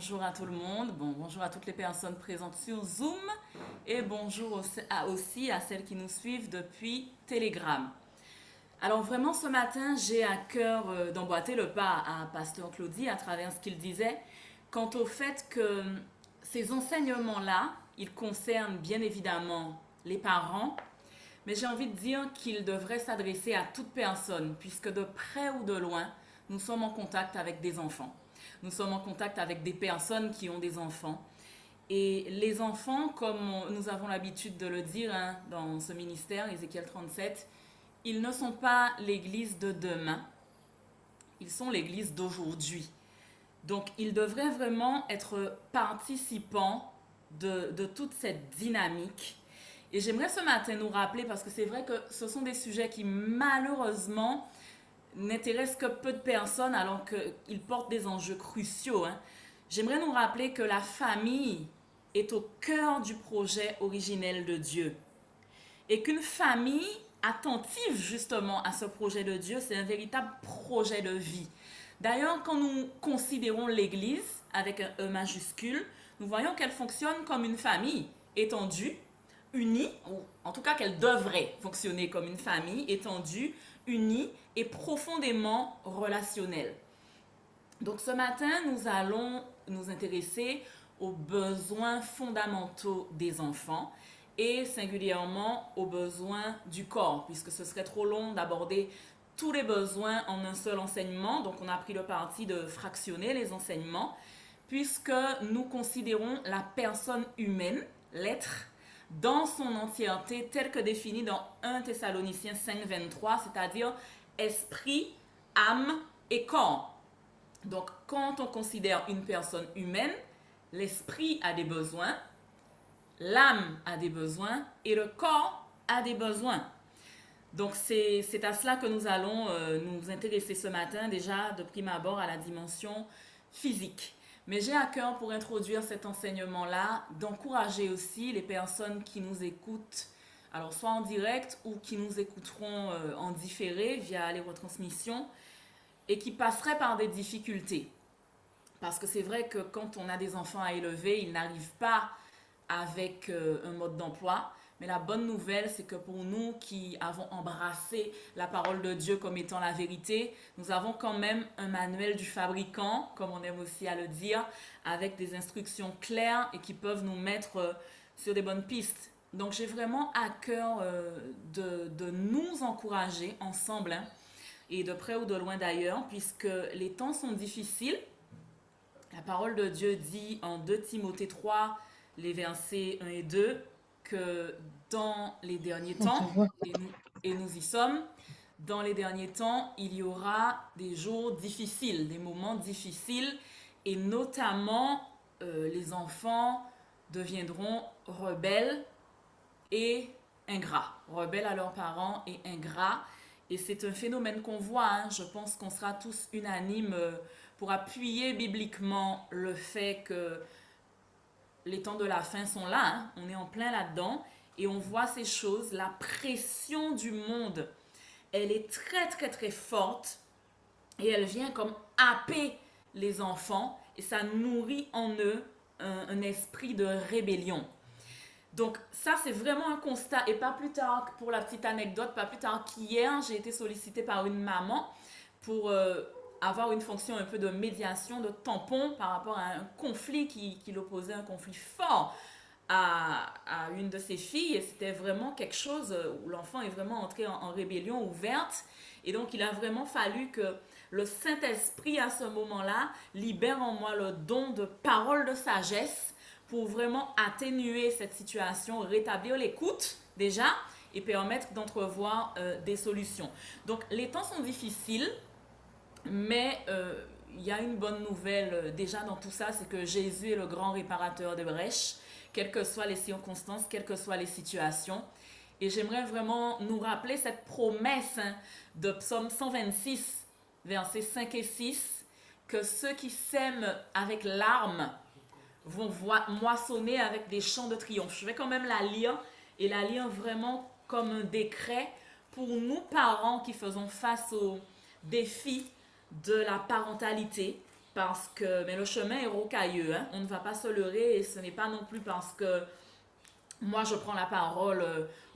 bonjour à tout le monde, bonjour à toutes les personnes présentes sur Zoom et bonjour aussi à celles qui nous suivent depuis Telegram. Alors vraiment ce matin, j'ai à cœur d'emboîter le pas à Pasteur Claudie à travers ce qu'il disait quant au fait que ces enseignements-là, ils concernent bien évidemment les parents, mais j'ai envie de dire qu'ils devraient s'adresser à toute personne puisque de près ou de loin, nous sommes en contact avec des enfants. Nous sommes en contact avec des personnes qui ont des enfants. Et les enfants, comme nous avons l'habitude de le dire dans ce ministère, Ézéchiel 37, ils ne sont pas l'église de demain, ils sont l'église d'aujourd'hui. Donc, ils devraient vraiment être participants de toute cette dynamique. Et j'aimerais ce matin nous rappeler, parce que c'est vrai que ce sont des sujets qui malheureusement n'intéressent que peu de personnes alors qu'ils portent des enjeux cruciaux. J'aimerais nous rappeler que la famille est au cœur du projet originel de Dieu. Et qu'une famille attentive justement à ce projet de Dieu, c'est un véritable projet de vie. D'ailleurs, quand nous considérons l'Église avec un E majuscule, nous voyons qu'elle fonctionne comme une famille étendue, unie, ou en tout cas qu'elle devrait fonctionner comme une famille étendue, unie et profondément relationnelle. Donc ce matin, nous allons nous intéresser aux besoins fondamentaux des enfants et singulièrement aux besoins du corps, puisque ce serait trop long d'aborder tous les besoins en un seul enseignement. Donc on a pris le parti de fractionner les enseignements, puisque nous considérons la personne humaine, l'être, dans son entièreté, tel que défini dans 1 Thessaloniciens 5, 23, c'est-à-dire esprit, âme et corps. Donc, quand on considère une personne humaine, l'esprit a des besoins, l'âme a des besoins et le corps a des besoins. Donc, c'est à cela que nous allons nous intéresser ce matin, déjà de prime abord à la dimension physique. Mais j'ai à cœur, pour introduire cet enseignement-là, d'encourager aussi les personnes qui nous écoutent, alors soit en direct ou qui nous écouteront en différé via les retransmissions, et qui passeraient par des difficultés. Parce que c'est vrai que quand on a des enfants à élever, ils n'arrivent pas avec un mode d'emploi. Mais la bonne nouvelle, c'est que pour nous qui avons embrassé la parole de Dieu comme étant la vérité, nous avons quand même un manuel du fabricant, comme on aime aussi à le dire, avec des instructions claires et qui peuvent nous mettre sur des bonnes pistes. Donc j'ai vraiment à cœur de nous encourager ensemble, et de près ou de loin d'ailleurs, puisque les temps sont difficiles. La parole de Dieu dit en 2 Timothée 3, les versets 1 et 2, que dans les derniers temps, et nous y sommes, dans les derniers temps, il y aura des jours difficiles, des moments difficiles, et notamment les enfants deviendront rebelles et ingrats, rebelles à leurs parents et ingrats. Et c'est un phénomène qu'on voit. Je pense qu'on sera tous unanimes pour appuyer bibliquement le fait que les temps de la fin sont là. On est en plein là-dedans et on voit ces choses. La pression du monde, elle est très très très forte et elle vient comme happer les enfants et ça nourrit en eux un esprit de rébellion. Donc ça, c'est vraiment un constat. Et pas plus tard, pour la petite anecdote, pas plus tard qu'hier, j'ai été sollicitée par une maman pour avoir une fonction un peu de médiation, de tampon par rapport à un conflit qui l'opposait, un conflit fort à une de ses filles. Et c'était vraiment quelque chose où l'enfant est vraiment entré en rébellion ouverte. Et donc, il a vraiment fallu que le Saint-Esprit, à ce moment-là, libère en moi le don de parole de sagesse pour vraiment atténuer cette situation, rétablir l'écoute déjà et permettre d'entrevoir des solutions. Donc les temps sont difficiles, mais il y a une bonne nouvelle déjà dans tout ça, c'est que Jésus est le grand réparateur de brèches, quelles que soient les circonstances, quelles que soient les situations. Et j'aimerais vraiment nous rappeler cette promesse de Psaume 126, versets 5 et 6, que ceux qui sèment avec larmes vont moissonner avec des chants de triomphe. Je vais quand même la lire et la lire vraiment comme un décret pour nous parents qui faisons face aux défis de la parentalité mais le chemin est rocailleux, hein. On ne va pas se leurrer et ce n'est pas non plus parce que moi je prends la parole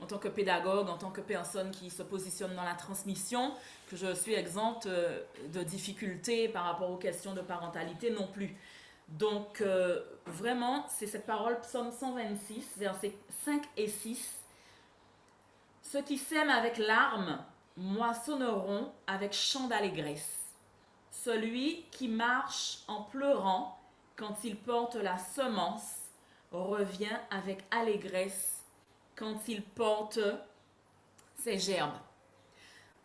en tant que pédagogue, en tant que personne qui se positionne dans la transmission, que je suis exempte de difficultés par rapport aux questions de parentalité non plus. Donc vraiment, c'est cette parole, psaume 126, versets 5 et 6. Ceux qui sèment avec larmes moissonneront avec chant d'allégresse. Celui qui marche en pleurant quand il porte la semence revient avec allégresse quand il porte ses gerbes.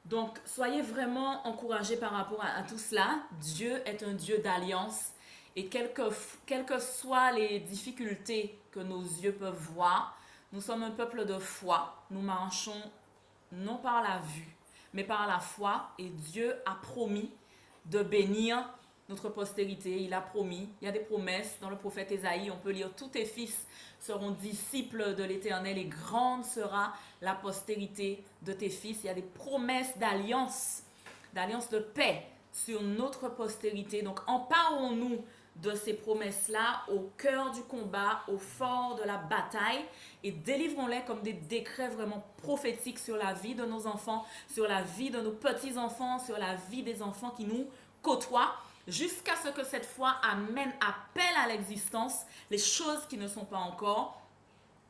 Donc, soyez vraiment encouragés par rapport à tout cela. Dieu est un Dieu d'alliance et quelles que soient les difficultés que nos yeux peuvent voir, nous sommes un peuple de foi. Nous marchons non par la vue, mais par la foi et Dieu a promis de bénir notre postérité. Il a promis, il y a des promesses dans le prophète Ésaïe, on peut lire: tous tes fils seront disciples de l'Éternel et grande sera la postérité de tes fils. Il y a des promesses d'alliance de paix sur notre postérité. Donc emparons-nous de ces promesses-là au cœur du combat, au fort de la bataille, et délivrons-les comme des décrets vraiment prophétiques sur la vie de nos enfants, sur la vie de nos petits-enfants, sur la vie des enfants qui nous côtoient, jusqu'à ce que cette foi appelle à l'existence les choses qui ne sont pas encore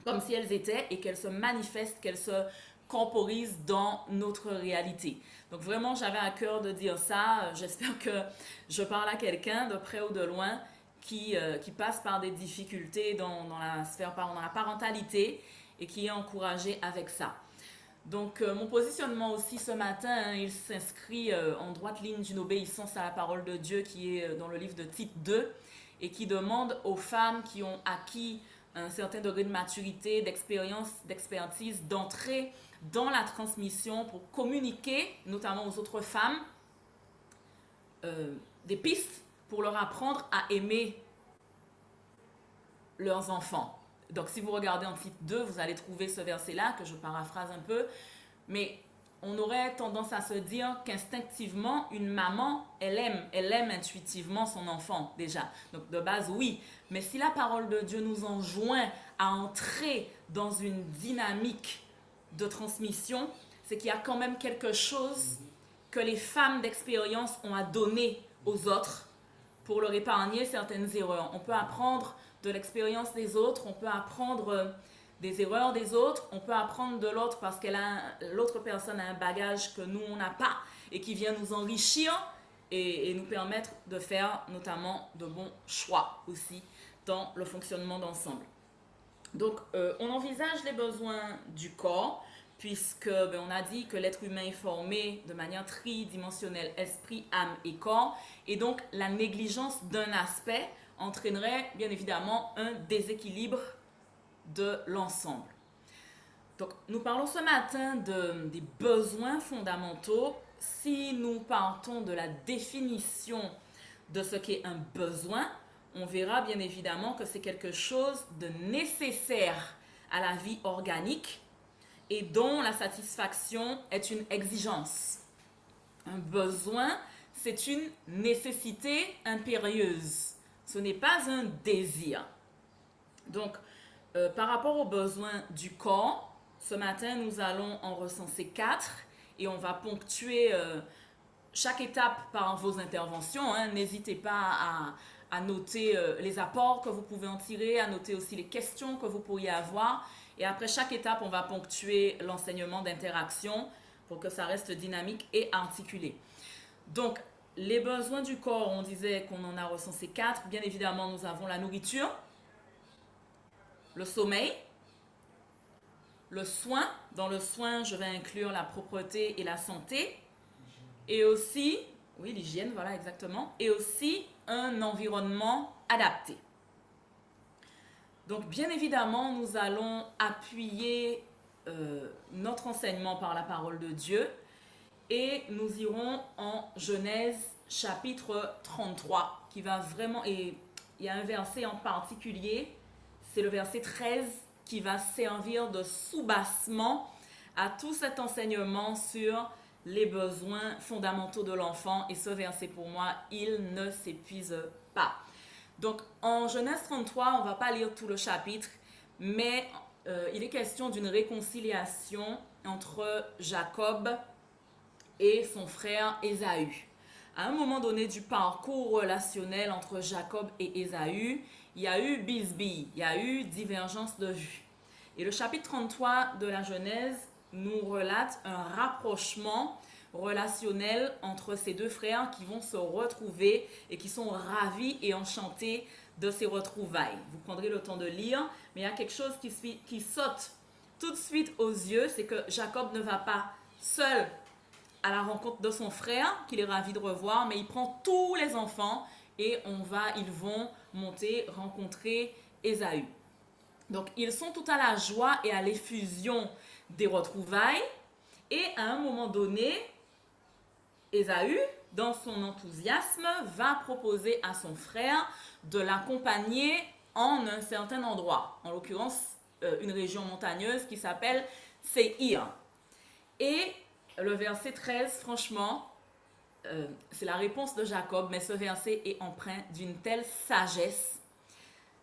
comme si elles étaient et qu'elles se manifestent, qu'elles se corporisent dans notre réalité. Donc vraiment, j'avais à cœur de dire ça. J'espère que je parle à quelqu'un de près ou de loin qui passe par des difficultés dans la sphère, dans la parentalité et qui est encouragé avec ça. Donc mon positionnement aussi ce matin, hein, il s'inscrit en droite ligne d'une obéissance à la parole de Dieu qui est dans le livre de Tite 2 et qui demande aux femmes qui ont acquis un certain degré de maturité, d'expérience, d'expertise, d'entrer dans la transmission pour communiquer, notamment aux autres femmes, des pistes pour leur apprendre à aimer leurs enfants. Donc si vous regardez en Tite 2, vous allez trouver ce verset-là, que je paraphrase un peu, mais on aurait tendance à se dire qu'instinctivement, une maman, elle aime intuitivement son enfant déjà. Donc de base, oui. Mais si la parole de Dieu nous enjoint à entrer dans une dynamique de transmission, c'est qu'il y a quand même quelque chose que les femmes d'expérience ont à donner aux autres pour leur épargner certaines erreurs. On peut apprendre de l'expérience des autres, on peut apprendre des erreurs des autres, on peut apprendre de l'autre parce que l'autre personne a un bagage que nous, on n'a pas et qui vient nous enrichir et nous permettre de faire notamment de bons choix aussi dans le fonctionnement d'ensemble. Donc, on envisage les besoins du corps puisque on a dit que l'être humain est formé de manière tridimensionnelle, esprit, âme et corps, et donc la négligence d'un aspect entraînerait bien évidemment un déséquilibre de l'ensemble. Donc nous parlons ce matin des besoins fondamentaux. Si nous partons de la définition de ce qu'est un besoin, on verra bien évidemment que c'est quelque chose de nécessaire à la vie organique et dont la satisfaction est une exigence. Un besoin, c'est une nécessité impérieuse. Ce n'est pas un désir. Donc, par rapport aux besoins du corps, ce matin, nous allons en recenser 4 et on va ponctuer chaque étape par vos interventions. Hein. N'hésitez pas à noter les apports que vous pouvez en tirer, à noter aussi les questions que vous pourriez avoir. Et après chaque étape, on va ponctuer l'enseignement d'interaction pour que ça reste dynamique et articulé. Donc, les besoins du corps, on disait qu'on en a recensé 4. Bien évidemment, nous avons la nourriture, le sommeil, le soin. Dans le soin, je vais inclure la propreté et la santé. Et aussi, oui, l'hygiène, voilà exactement. Et aussi un environnement adapté. Donc, bien évidemment, nous allons appuyer notre enseignement par la parole de Dieu. Et nous irons en Genèse chapitre 33, qui va vraiment, et il y a un verset en particulier, c'est le verset 13, qui va servir de soubassement à tout cet enseignement sur les besoins fondamentaux de l'enfant. Et ce verset, pour moi, il ne s'épuise pas. Donc, en Genèse 33, on ne va pas lire tout le chapitre, mais il est question d'une réconciliation entre Jacob et son frère Ésaü. À un moment donné du parcours relationnel entre Jacob et Ésaü, il y a eu bisbille, il y a eu divergence de vue. Et le chapitre 33 de la Genèse nous relate un rapprochement relationnel entre ces deux frères qui vont se retrouver et qui sont ravis et enchantés de ces retrouvailles. Vous prendrez le temps de lire, mais il y a quelque chose qui saute tout de suite aux yeux, c'est que Jacob ne va pas seul à la rencontre de son frère, qu'il est ravi de revoir, mais il prend tous les enfants et ils vont monter, rencontrer Ésaü. Donc, ils sont tout à la joie et à l'effusion des retrouvailles. Et à un moment donné, Ésaü, dans son enthousiasme, va proposer à son frère de l'accompagner en un certain endroit. En l'occurrence, une région montagneuse qui s'appelle Séhir. Et le verset 13, franchement, c'est la réponse de Jacob, mais ce verset est empreint d'une telle sagesse.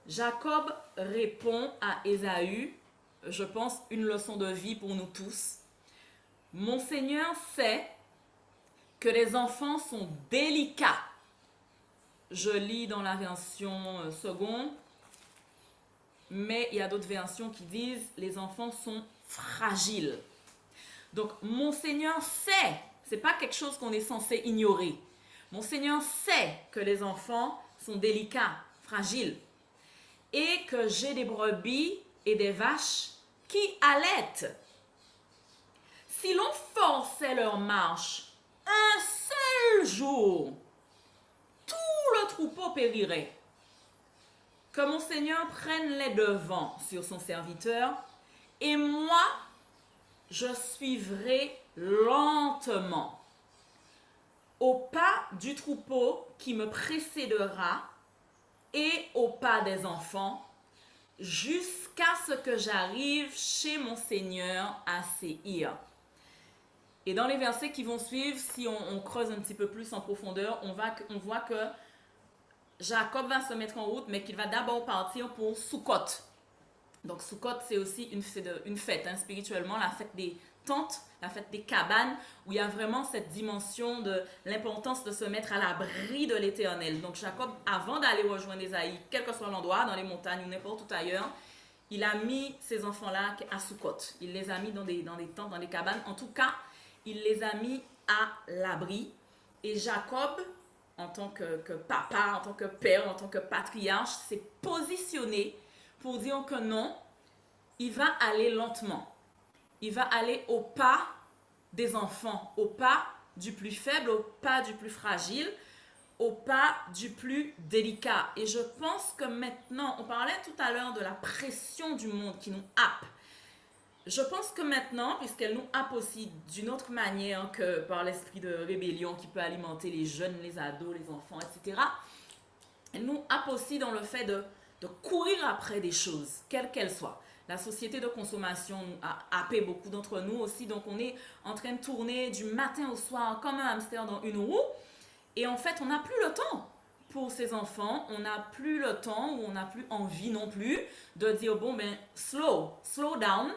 Jacob répond à Ésaü, je pense, une leçon de vie pour nous tous. Mon Seigneur sait que les enfants sont délicats. Je lis dans la version seconde, mais il y a d'autres versions qui disent les enfants sont fragiles. Donc, mon Seigneur sait, c'est pas quelque chose qu'on est censé ignorer. Mon Seigneur sait que les enfants sont délicats, fragiles, et que j'ai des brebis et des vaches qui allaitent. Si l'on forçait leur marche un seul jour, tout le troupeau périrait. Que mon Seigneur prenne les devants sur son serviteur, et moi, je suivrai lentement au pas du troupeau qui me précédera et au pas des enfants, jusqu'à ce que j'arrive chez mon Seigneur à Séhir. Et dans les versets qui vont suivre, si on creuse un petit peu plus en profondeur, on voit que Jacob va se mettre en route, mais qu'il va d'abord partir pour Sukkot. Donc Sukkot, c'est aussi une fête, spirituellement, la fête des tentes, la fête des cabanes, où il y a vraiment cette dimension de l'importance de se mettre à l'abri de l'Éternel. Donc Jacob, avant d'aller rejoindre Ésaü, quel que soit l'endroit, dans les montagnes ou n'importe où ailleurs, il a mis ces enfants-là à Sukkot. Il les a mis dans des tentes, dans des cabanes. En tout cas, il les a mis à l'abri. Et Jacob, en tant que papa, en tant que père, en tant que patriarche, s'est positionné pour dire que non, il va aller lentement. Il va aller au pas des enfants, au pas du plus faible, au pas du plus fragile, au pas du plus délicat. Et je pense que maintenant, on parlait tout à l'heure de la pression du monde qui nous happe. Je pense que maintenant, puisqu'elle nous happe aussi d'une autre manière que par l'esprit de rébellion qui peut alimenter les jeunes, les ados, les enfants, etc., elle nous happe aussi dans le fait de courir après des choses, quelles qu'elles soient. La société de consommation a happé beaucoup d'entre nous aussi, donc on est en train de tourner du matin au soir comme un hamster dans une roue, et en fait on n'a plus le temps pour ces enfants, on n'a plus le temps, ou on n'a plus envie non plus de dire bon ben slow down,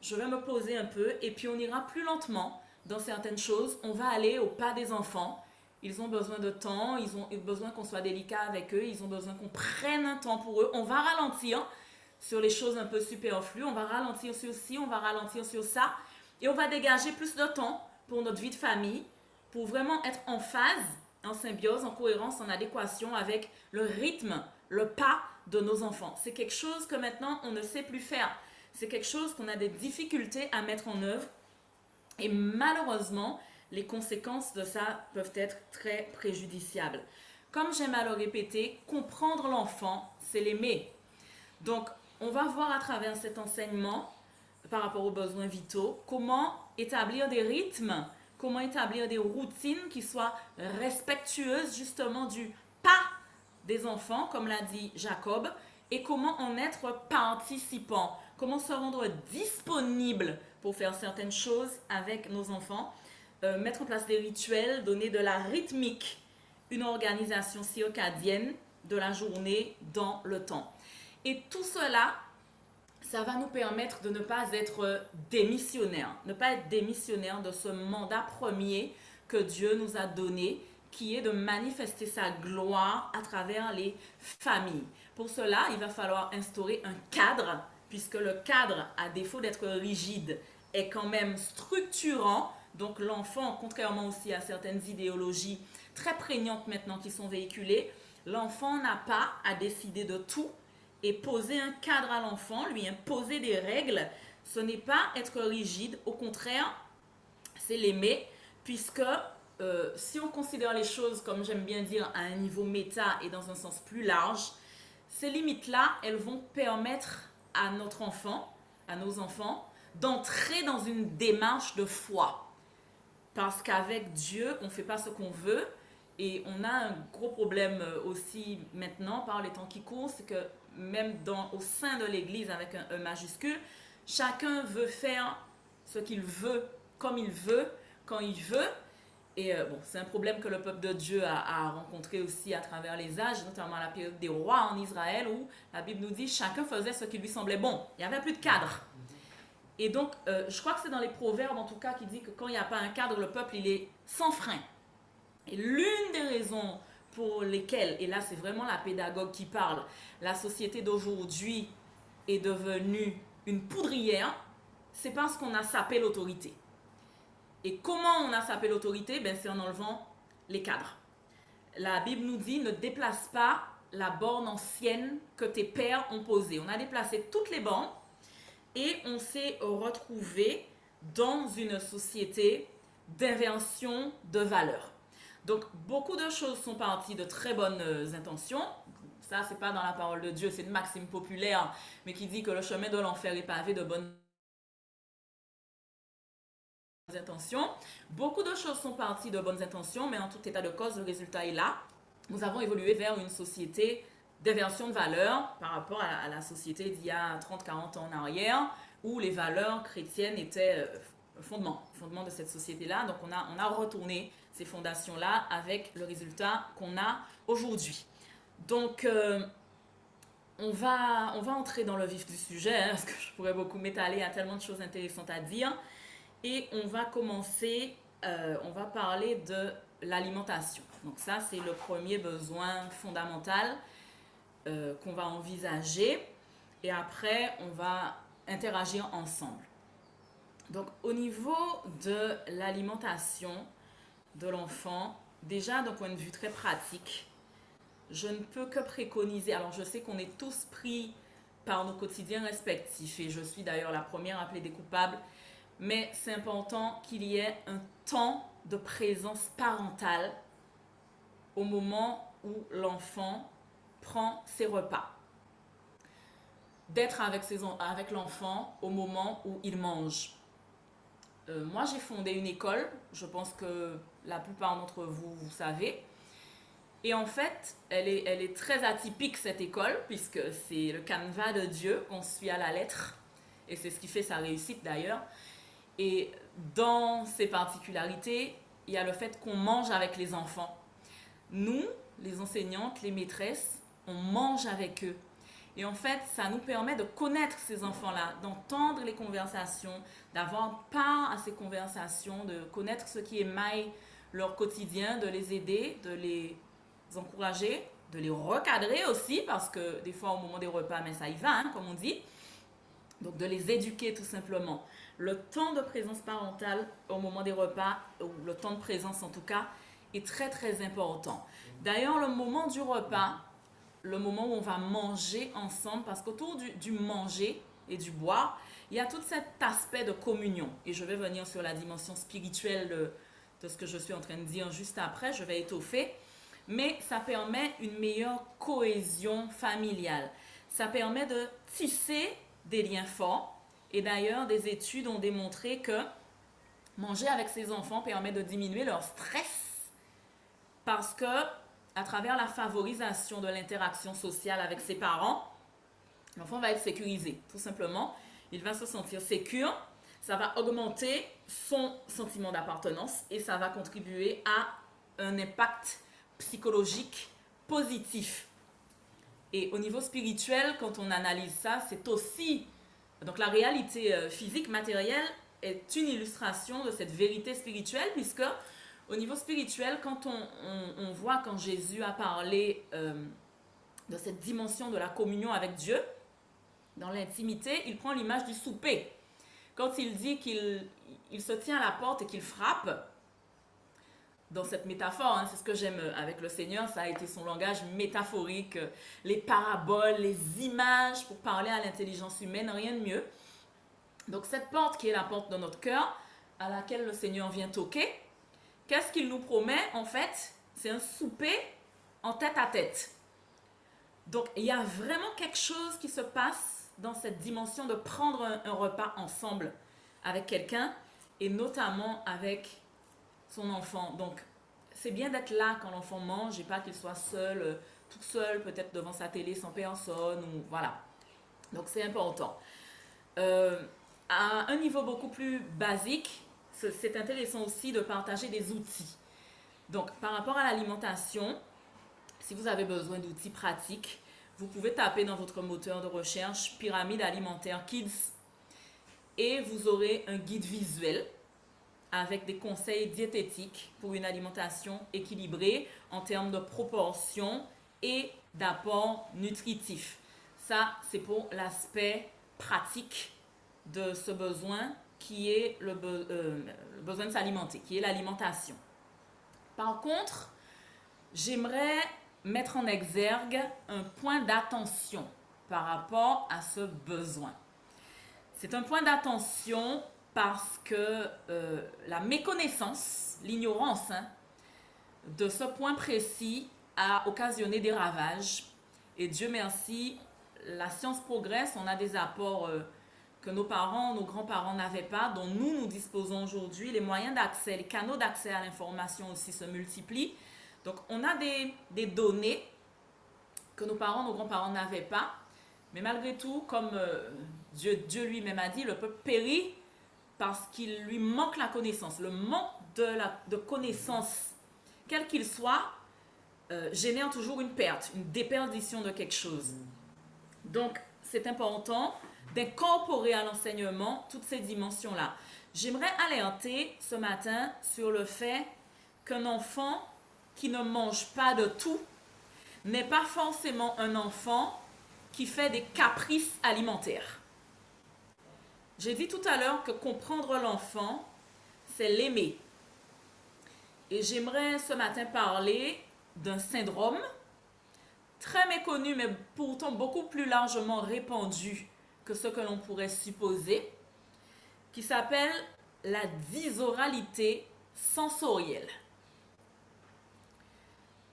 je vais me poser un peu, et puis on ira plus lentement dans certaines choses, on va aller au pas des enfants. Ils ont besoin de temps, ils ont besoin qu'on soit délicat avec eux, ils ont besoin qu'on prenne un temps pour eux. On va ralentir sur les choses un peu superflues, on va ralentir sur ci, on va ralentir sur ça, et on va dégager plus de temps pour notre vie de famille, pour vraiment être en phase, en symbiose, en cohérence, en adéquation avec le rythme, le pas de nos enfants. C'est quelque chose que maintenant on ne sait plus faire. C'est quelque chose qu'on a des difficultés à mettre en œuvre, et malheureusement, les conséquences de ça peuvent être très préjudiciables. Comme j'aime à le répéter, comprendre l'enfant, c'est l'aimer. Donc, on va voir à travers cet enseignement, par rapport aux besoins vitaux, comment établir des rythmes, comment établir des routines qui soient respectueuses justement du pas des enfants, comme l'a dit Jacob, et comment en être participant, comment se rendre disponible pour faire certaines choses avec nos enfants. mettre en place des rituels, donner de la rythmique, une organisation circadienne de la journée dans le temps. Et tout cela, ça va nous permettre de ne pas être démissionnaires, ne pas être démissionnaires de ce mandat premier que Dieu nous a donné, qui est de manifester sa gloire à travers les familles. Pour cela, il va falloir instaurer un cadre, puisque le cadre, à défaut d'être rigide, est quand même structurant. Donc l'enfant, contrairement aussi à certaines idéologies très prégnantes maintenant qui sont véhiculées, l'enfant n'a pas à décider de tout et poser un cadre à l'enfant, lui imposer des règles, ce n'est pas être rigide, au contraire, c'est l'aimer, puisque si on considère les choses, comme j'aime bien dire, à un niveau méta et dans un sens plus large, ces limites-là, elles vont permettre à notre enfant, à nos enfants, d'entrer dans une démarche de foi. Parce qu'avec Dieu, on ne fait pas ce qu'on veut. Et on a un gros problème aussi maintenant par les temps qui courent, c'est que même au sein de l'Église avec un E majuscule, chacun veut faire ce qu'il veut, comme il veut, quand il veut. Et bon, c'est un problème que le peuple de Dieu a rencontré aussi à travers les âges, notamment à la période des rois en Israël, où la Bible nous dit chacun faisait ce qui lui semblait bon. Il n'y avait plus de cadre. Et donc, je crois que c'est dans les Proverbes, en tout cas, qui dit que quand il n'y a pas un cadre, le peuple, il est sans frein. Et l'une des raisons pour lesquelles, et là c'est vraiment la pédagogue qui parle, la société d'aujourd'hui est devenue une poudrière, c'est parce qu'on a sapé l'autorité. Et comment on a sapé l'autorité? Ben, c'est en enlevant les cadres. La Bible nous dit ne déplace pas la borne ancienne que tes pères ont posée. On a déplacé toutes les bornes et on s'est retrouvé dans une société d'inversion de valeurs. Donc, beaucoup de choses sont parties de très bonnes intentions. Ça, c'est pas dans la parole de Dieu, c'est une maxime populaire, mais qui dit que le chemin de l'enfer est pavé de bonnes intentions. Beaucoup de choses sont parties de bonnes intentions, mais en tout état de cause, le résultat est là. Nous avons évolué vers une société d'inversion de valeurs par rapport à la société d'il y a 30-40 ans en arrière, où les valeurs chrétiennes étaient le fondement de cette société-là. Donc, on a retourné ces fondations-là avec le résultat qu'on a aujourd'hui. Donc, on va entrer dans le vif du sujet, hein, parce que je pourrais beaucoup m'étaler, il y a tellement de choses intéressantes à dire. Et on va commencer, on va parler de l'alimentation. Donc ça, c'est le premier besoin fondamental qu'on va envisager. Et après, on va interagir ensemble. Donc, au niveau de l'alimentation de l'enfant, déjà d'un point de vue très pratique, je ne peux que préconiser, alors je sais qu'on est tous pris par nos quotidiens respectifs, et je suis d'ailleurs la première à plaider coupable, mais c'est important qu'il y ait un temps de présence parentale au moment où l'enfant prend ses repas. D'être avec l'enfant au moment où il mange. Moi, j'ai fondé une école, je pense que la plupart d'entre vous, vous savez. Et en fait, elle est très atypique, cette école, puisque c'est le canevas de Dieu qu'on suit à la lettre. Et c'est ce qui fait sa réussite d'ailleurs. Et dans ces particularités, il y a le fait qu'on mange avec les enfants. Nous, les enseignantes, les maîtresses, on mange avec eux. Et en fait, ça nous permet de connaître ces enfants-là, d'entendre les conversations, d'avoir part à ces conversations, de connaître ce qui émaille leur quotidien, de les aider, de les encourager, de les recadrer aussi, parce que des fois au moment des repas, mais ça y va, hein, comme on dit. Donc de les éduquer tout simplement. Le temps de présence parentale au moment des repas, ou le temps de présence en tout cas, est très très important. D'ailleurs, le moment du repas, le moment où on va manger ensemble, parce qu'autour du manger et du boire, il y a tout cet aspect de communion. Et je vais venir sur la dimension spirituelle de ce que je suis en train de dire juste après, je vais étoffer. Mais ça permet une meilleure cohésion familiale. Ça permet de tisser des liens forts. Et d'ailleurs, des études ont démontré que manger avec ses enfants permet de diminuer leur stress parce que à travers la favorisation de l'interaction sociale avec ses parents, l'enfant va être sécurisé, tout simplement. Il va se sentir sécure ça va augmenter son sentiment d'appartenance et ça va contribuer à un impact psychologique positif. Et au niveau spirituel, quand on analyse ça, c'est aussi... Donc la réalité physique, matérielle, est une illustration de cette vérité spirituelle, puisque au niveau spirituel, quand on voit quand Jésus a parlé de cette dimension de la communion avec Dieu, dans l'intimité, il prend l'image du souper. Quand il dit qu'il se tient à la porte et qu'il frappe, dans cette métaphore, hein, c'est ce que j'aime avec le Seigneur, ça a été son langage métaphorique, les paraboles, les images pour parler à l'intelligence humaine, rien de mieux. Donc cette porte qui est la porte de notre cœur, à laquelle le Seigneur vient toquer, qu'est-ce qu'il nous promet en fait? C'est un souper en tête à tête. Donc il y a vraiment quelque chose qui se passe dans cette dimension de prendre un repas ensemble avec quelqu'un et notamment avec son enfant. Donc, c'est bien d'être là quand l'enfant mange et pas qu'il soit seul, tout seul, peut-être devant sa télé sans personne, ou voilà. Donc, c'est important. À un niveau beaucoup plus basique, c'est intéressant aussi de partager des outils. Donc, par rapport à l'alimentation, si vous avez besoin d'outils pratiques, vous pouvez taper dans votre moteur de recherche Pyramide alimentaire Kids et vous aurez un guide visuel avec des conseils diététiques pour une alimentation équilibrée en termes de proportions et d'apports nutritifs. Ça, c'est pour l'aspect pratique de ce besoin qui est le besoin de s'alimenter, qui est l'alimentation. Par contre, j'aimerais mettre en exergue un point d'attention par rapport à ce besoin. C'est un point d'attention parce que la méconnaissance, l'ignorance de ce point précis a occasionné des ravages. Et Dieu merci, la science progresse, on a des apports que nos parents, nos grands-parents n'avaient pas, dont nous disposons aujourd'hui. Les moyens d'accès, les canaux d'accès à l'information aussi se multiplient. Donc on a des données que nos parents, nos grands-parents n'avaient pas. Mais malgré tout, comme Dieu lui-même a dit, le peuple périt parce qu'il lui manque la connaissance. Le manque de connaissance, quel qu'il soit, génère toujours une perte, une déperdition de quelque chose. Donc, c'est important d'incorporer à l'enseignement toutes ces dimensions-là. J'aimerais alerter ce matin sur le fait qu'un enfant qui ne mange pas de tout n'est pas forcément un enfant qui fait des caprices alimentaires. J'ai dit tout à l'heure que comprendre l'enfant, c'est l'aimer. Et j'aimerais ce matin parler d'un syndrome très méconnu, mais pourtant beaucoup plus largement répandu que ce que l'on pourrait supposer, qui s'appelle la dysoralité sensorielle.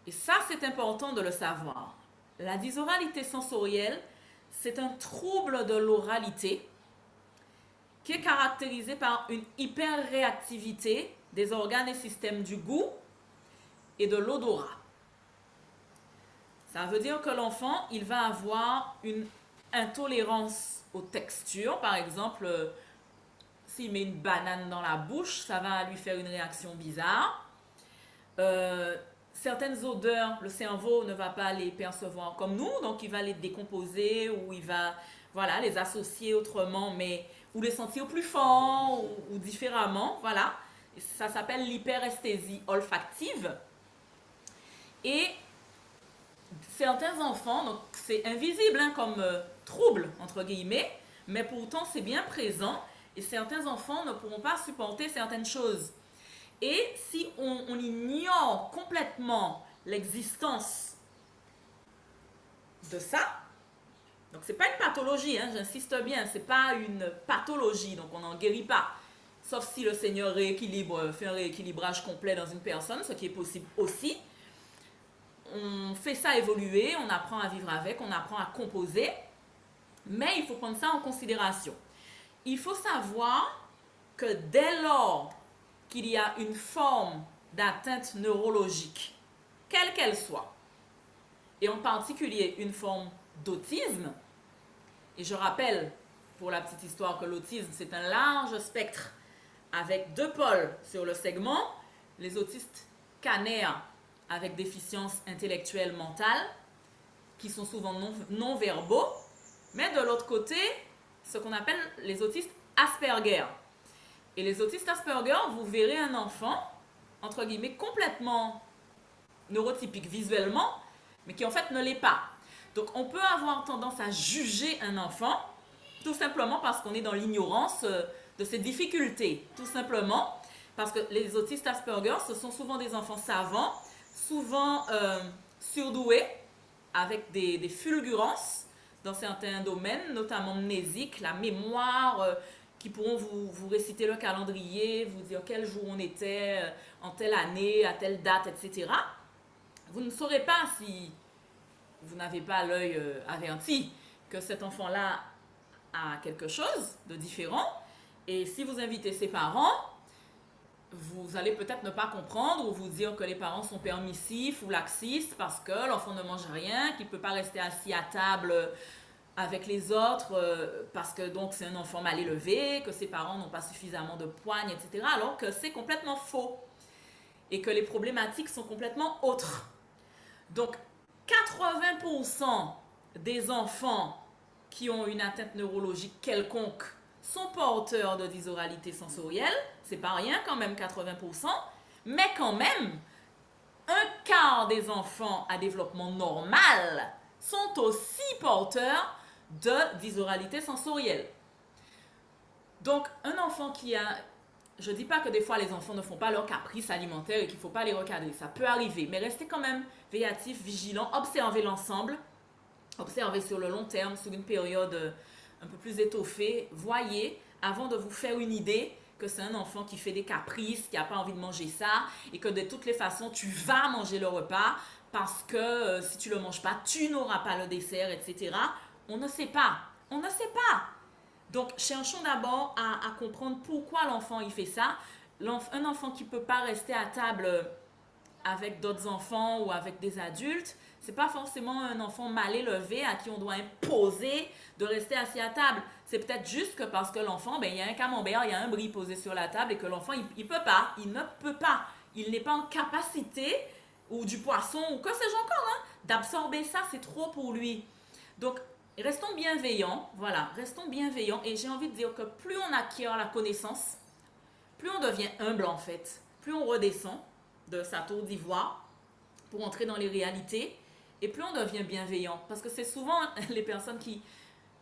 Et ça, c'est important de le savoir. La dysoralité sensorielle, c'est un trouble de l'oralité qui est caractérisé par une hyperréactivité des organes et systèmes du goût et de l'odorat. Ça veut dire que l'enfant, il va avoir une intolérance aux textures. Par exemple, s'il met une banane dans la bouche, ça va lui faire une réaction bizarre. Certaines odeurs, le cerveau ne va pas les percevoir comme nous, donc il va les décomposer ou il va les associer autrement, ou les sentir plus fort ou différemment. Voilà. Ça s'appelle l'hyperesthésie olfactive. Et certains enfants, donc c'est invisible comme trouble, entre guillemets, mais pourtant c'est bien présent et certains enfants ne pourront pas supporter certaines choses. Et si on ignore complètement l'existence de ça, donc c'est pas une pathologie, j'insiste bien, c'est pas une pathologie, donc on n'en guérit pas. Sauf si le Seigneur fait un rééquilibrage complet dans une personne, ce qui est possible aussi. On fait ça évoluer, on apprend à vivre avec, on apprend à composer, mais il faut prendre ça en considération. Il faut savoir que dès lors qu'il y a une forme d'atteinte neurologique, quelle qu'elle soit, et en particulier une forme d'autisme, et je rappelle, pour la petite histoire que l'autisme, c'est un large spectre avec deux pôles sur le segment, les autistes canaires avec déficience intellectuelle mentale, qui sont souvent non-verbaux, mais de l'autre côté, ce qu'on appelle les autistes Asperger. Et les autistes Asperger, vous verrez un enfant, entre guillemets, complètement neurotypique visuellement, mais qui en fait ne l'est pas. Donc on peut avoir tendance à juger un enfant, tout simplement parce qu'on est dans l'ignorance de ses difficultés, tout simplement parce que les autistes Asperger, ce sont souvent des enfants savants, souvent surdoués, avec des fulgurances dans certains domaines, notamment mnésiques, la mémoire, qui pourront vous réciter le calendrier, vous dire quel jour on était, en telle année, à telle date, etc. Vous ne saurez pas si vous n'avez pas l'œil averti que cet enfant-là a quelque chose de différent. Et si vous invitez ses parents, vous allez peut-être ne pas comprendre ou vous dire que les parents sont permissifs ou laxistes parce que l'enfant ne mange rien, qu'il ne peut pas rester assis à table avec les autres parce que donc c'est un enfant mal élevé, que ses parents n'ont pas suffisamment de poigne, etc. Alors que c'est complètement faux et que les problématiques sont complètement autres. Donc 80% des enfants qui ont une atteinte neurologique quelconque sont porteurs de dysoralité sensorielle, c'est pas rien quand même 80%, mais quand même, un quart des enfants à développement normal sont aussi porteurs de dysoralité sensorielle. Donc, un enfant qui a... Je ne dis pas que des fois les enfants ne font pas leur caprice alimentaire et qu'il ne faut pas les recadrer, ça peut arriver, mais restez quand même véatif, vigilant, observez l'ensemble, observez sur le long terme, sur une période un peu plus étoffée, voyez avant de vous faire une idée que c'est un enfant qui fait des caprices, qui n'a pas envie de manger ça et que de toutes les façons tu vas manger le repas parce que si tu ne le manges pas, tu n'auras pas le dessert, etc. On ne sait pas, on ne sait pas. Donc, cherchons d'abord à comprendre pourquoi l'enfant il fait ça. Un enfant qui ne peut pas rester à table avec d'autres enfants ou avec des adultes, c'est pas forcément un enfant mal élevé à qui on doit imposer de rester assis à table. C'est peut-être juste que parce que l'enfant, il y a un camembert, il y a un brie posé sur la table et que l'enfant, il peut pas, il ne peut pas. Il n'est pas en capacité, ou du poisson, ou que sais-je encore, d'absorber ça, c'est trop pour lui. Donc, restons bienveillants, voilà, restons bienveillants. Et j'ai envie de dire que plus on acquiert la connaissance, plus on devient humble en fait, plus on redescend de sa tour d'ivoire pour entrer dans les réalités et plus on devient bienveillant. Parce que c'est souvent les personnes qui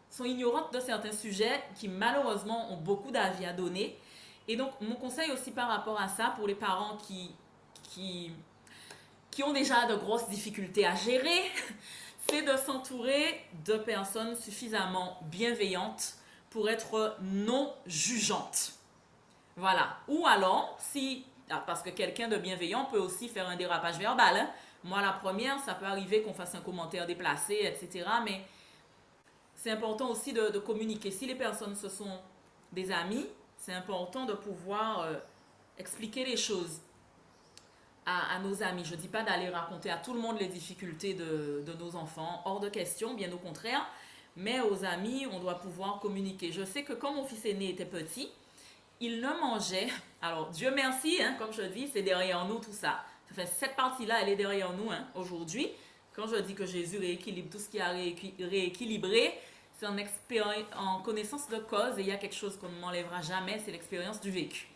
sont ignorantes de certains sujets qui malheureusement ont beaucoup d'avis à donner. Et donc mon conseil aussi par rapport à ça pour les parents qui ont déjà de grosses difficultés à gérer, c'est de s'entourer de personnes suffisamment bienveillantes pour être non jugeantes. Voilà. Ou alors, parce que quelqu'un de bienveillant peut aussi faire un dérapage verbal. Moi, la première, ça peut arriver qu'on fasse un commentaire déplacé, etc. Mais c'est important aussi de communiquer. Si les personnes, ce sont des amis, c'est important de pouvoir expliquer les choses à nos amis. Je ne dis pas d'aller raconter à tout le monde les difficultés de nos enfants, hors de question, bien au contraire. Mais aux amis, on doit pouvoir communiquer. Je sais que quand mon fils aîné était petit, il ne mangeait, alors Dieu merci, comme je dis, c'est derrière nous tout ça. Enfin, cette partie-là, elle est derrière nous aujourd'hui. Quand je dis que Jésus rééquilibre tout ce qui a rééquilibré, c'est en connaissance de cause et il y a quelque chose qu'on ne m'enlèvera jamais, c'est l'expérience du vécu.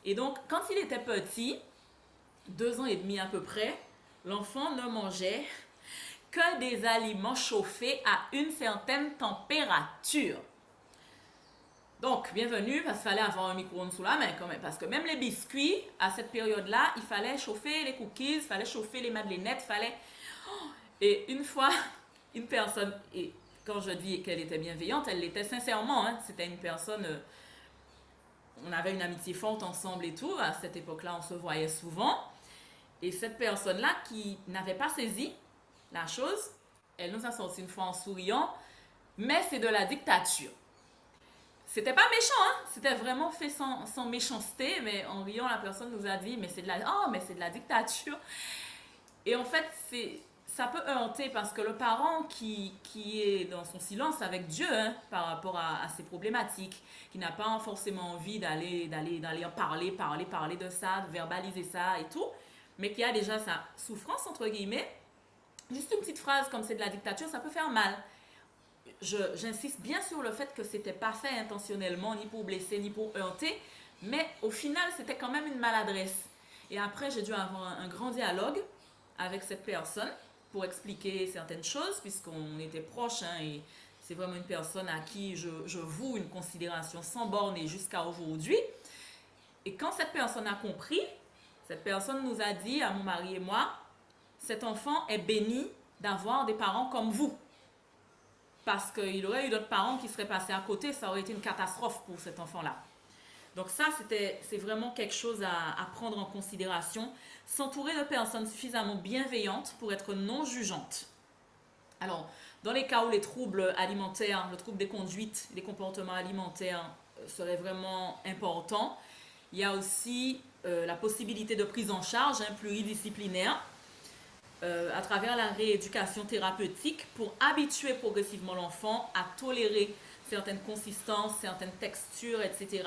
Et donc, quand il était petit, 2 ans et demi à peu près, l'enfant ne mangeait que des aliments chauffés à une certaine température. Donc, bienvenue, parce qu'il fallait avoir un micro-ondes sous la main quand même. Parce que même les biscuits, à cette période-là, il fallait chauffer les cookies, il fallait chauffer les madeleines, Et une fois, une personne, et quand je dis qu'elle était bienveillante, elle l'était sincèrement. C'était une personne, on avait une amitié forte ensemble et tout. À cette époque-là, on se voyait souvent. Et cette personne-là qui n'avait pas saisi la chose, elle nous a sorti une fois en souriant, mais c'est de la dictature. C'était pas méchant, c'était vraiment fait sans méchanceté, mais en riant, la personne nous a dit, mais c'est de la dictature. Et en fait, ça peut heurter parce que le parent qui est dans son silence avec Dieu hein, par rapport à ces problématiques, qui n'a pas forcément envie d'aller en parler de ça, de verbaliser ça et tout, mais qui a déjà sa souffrance, entre guillemets, juste une petite phrase comme c'est de la dictature, ça peut faire mal. J'insiste bien sur le fait que c'était pas fait intentionnellement, ni pour blesser, ni pour heurter, mais au final, c'était quand même une maladresse. Et après, j'ai dû avoir un grand dialogue avec cette personne pour expliquer certaines choses, puisqu'on était proches, hein, et c'est vraiment une personne à qui je voue une considération sans borne et jusqu'à aujourd'hui. Et quand cette personne a compris, cette personne nous a dit, à mon mari et moi, cet enfant est béni d'avoir des parents comme vous. Parce qu'il aurait eu d'autres parents qui seraient passés à côté, ça aurait été une catastrophe pour cet enfant-là. Donc ça, c'est vraiment quelque chose à prendre en considération. S'entourer de personnes suffisamment bienveillantes pour être non jugeantes. Alors, dans les cas où les troubles alimentaires, le trouble des conduites, des comportements alimentaires seraient vraiment importants, il y a aussi la possibilité de prise en charge pluridisciplinaire à travers la rééducation thérapeutique pour habituer progressivement l'enfant à tolérer certaines consistances, certaines textures, etc.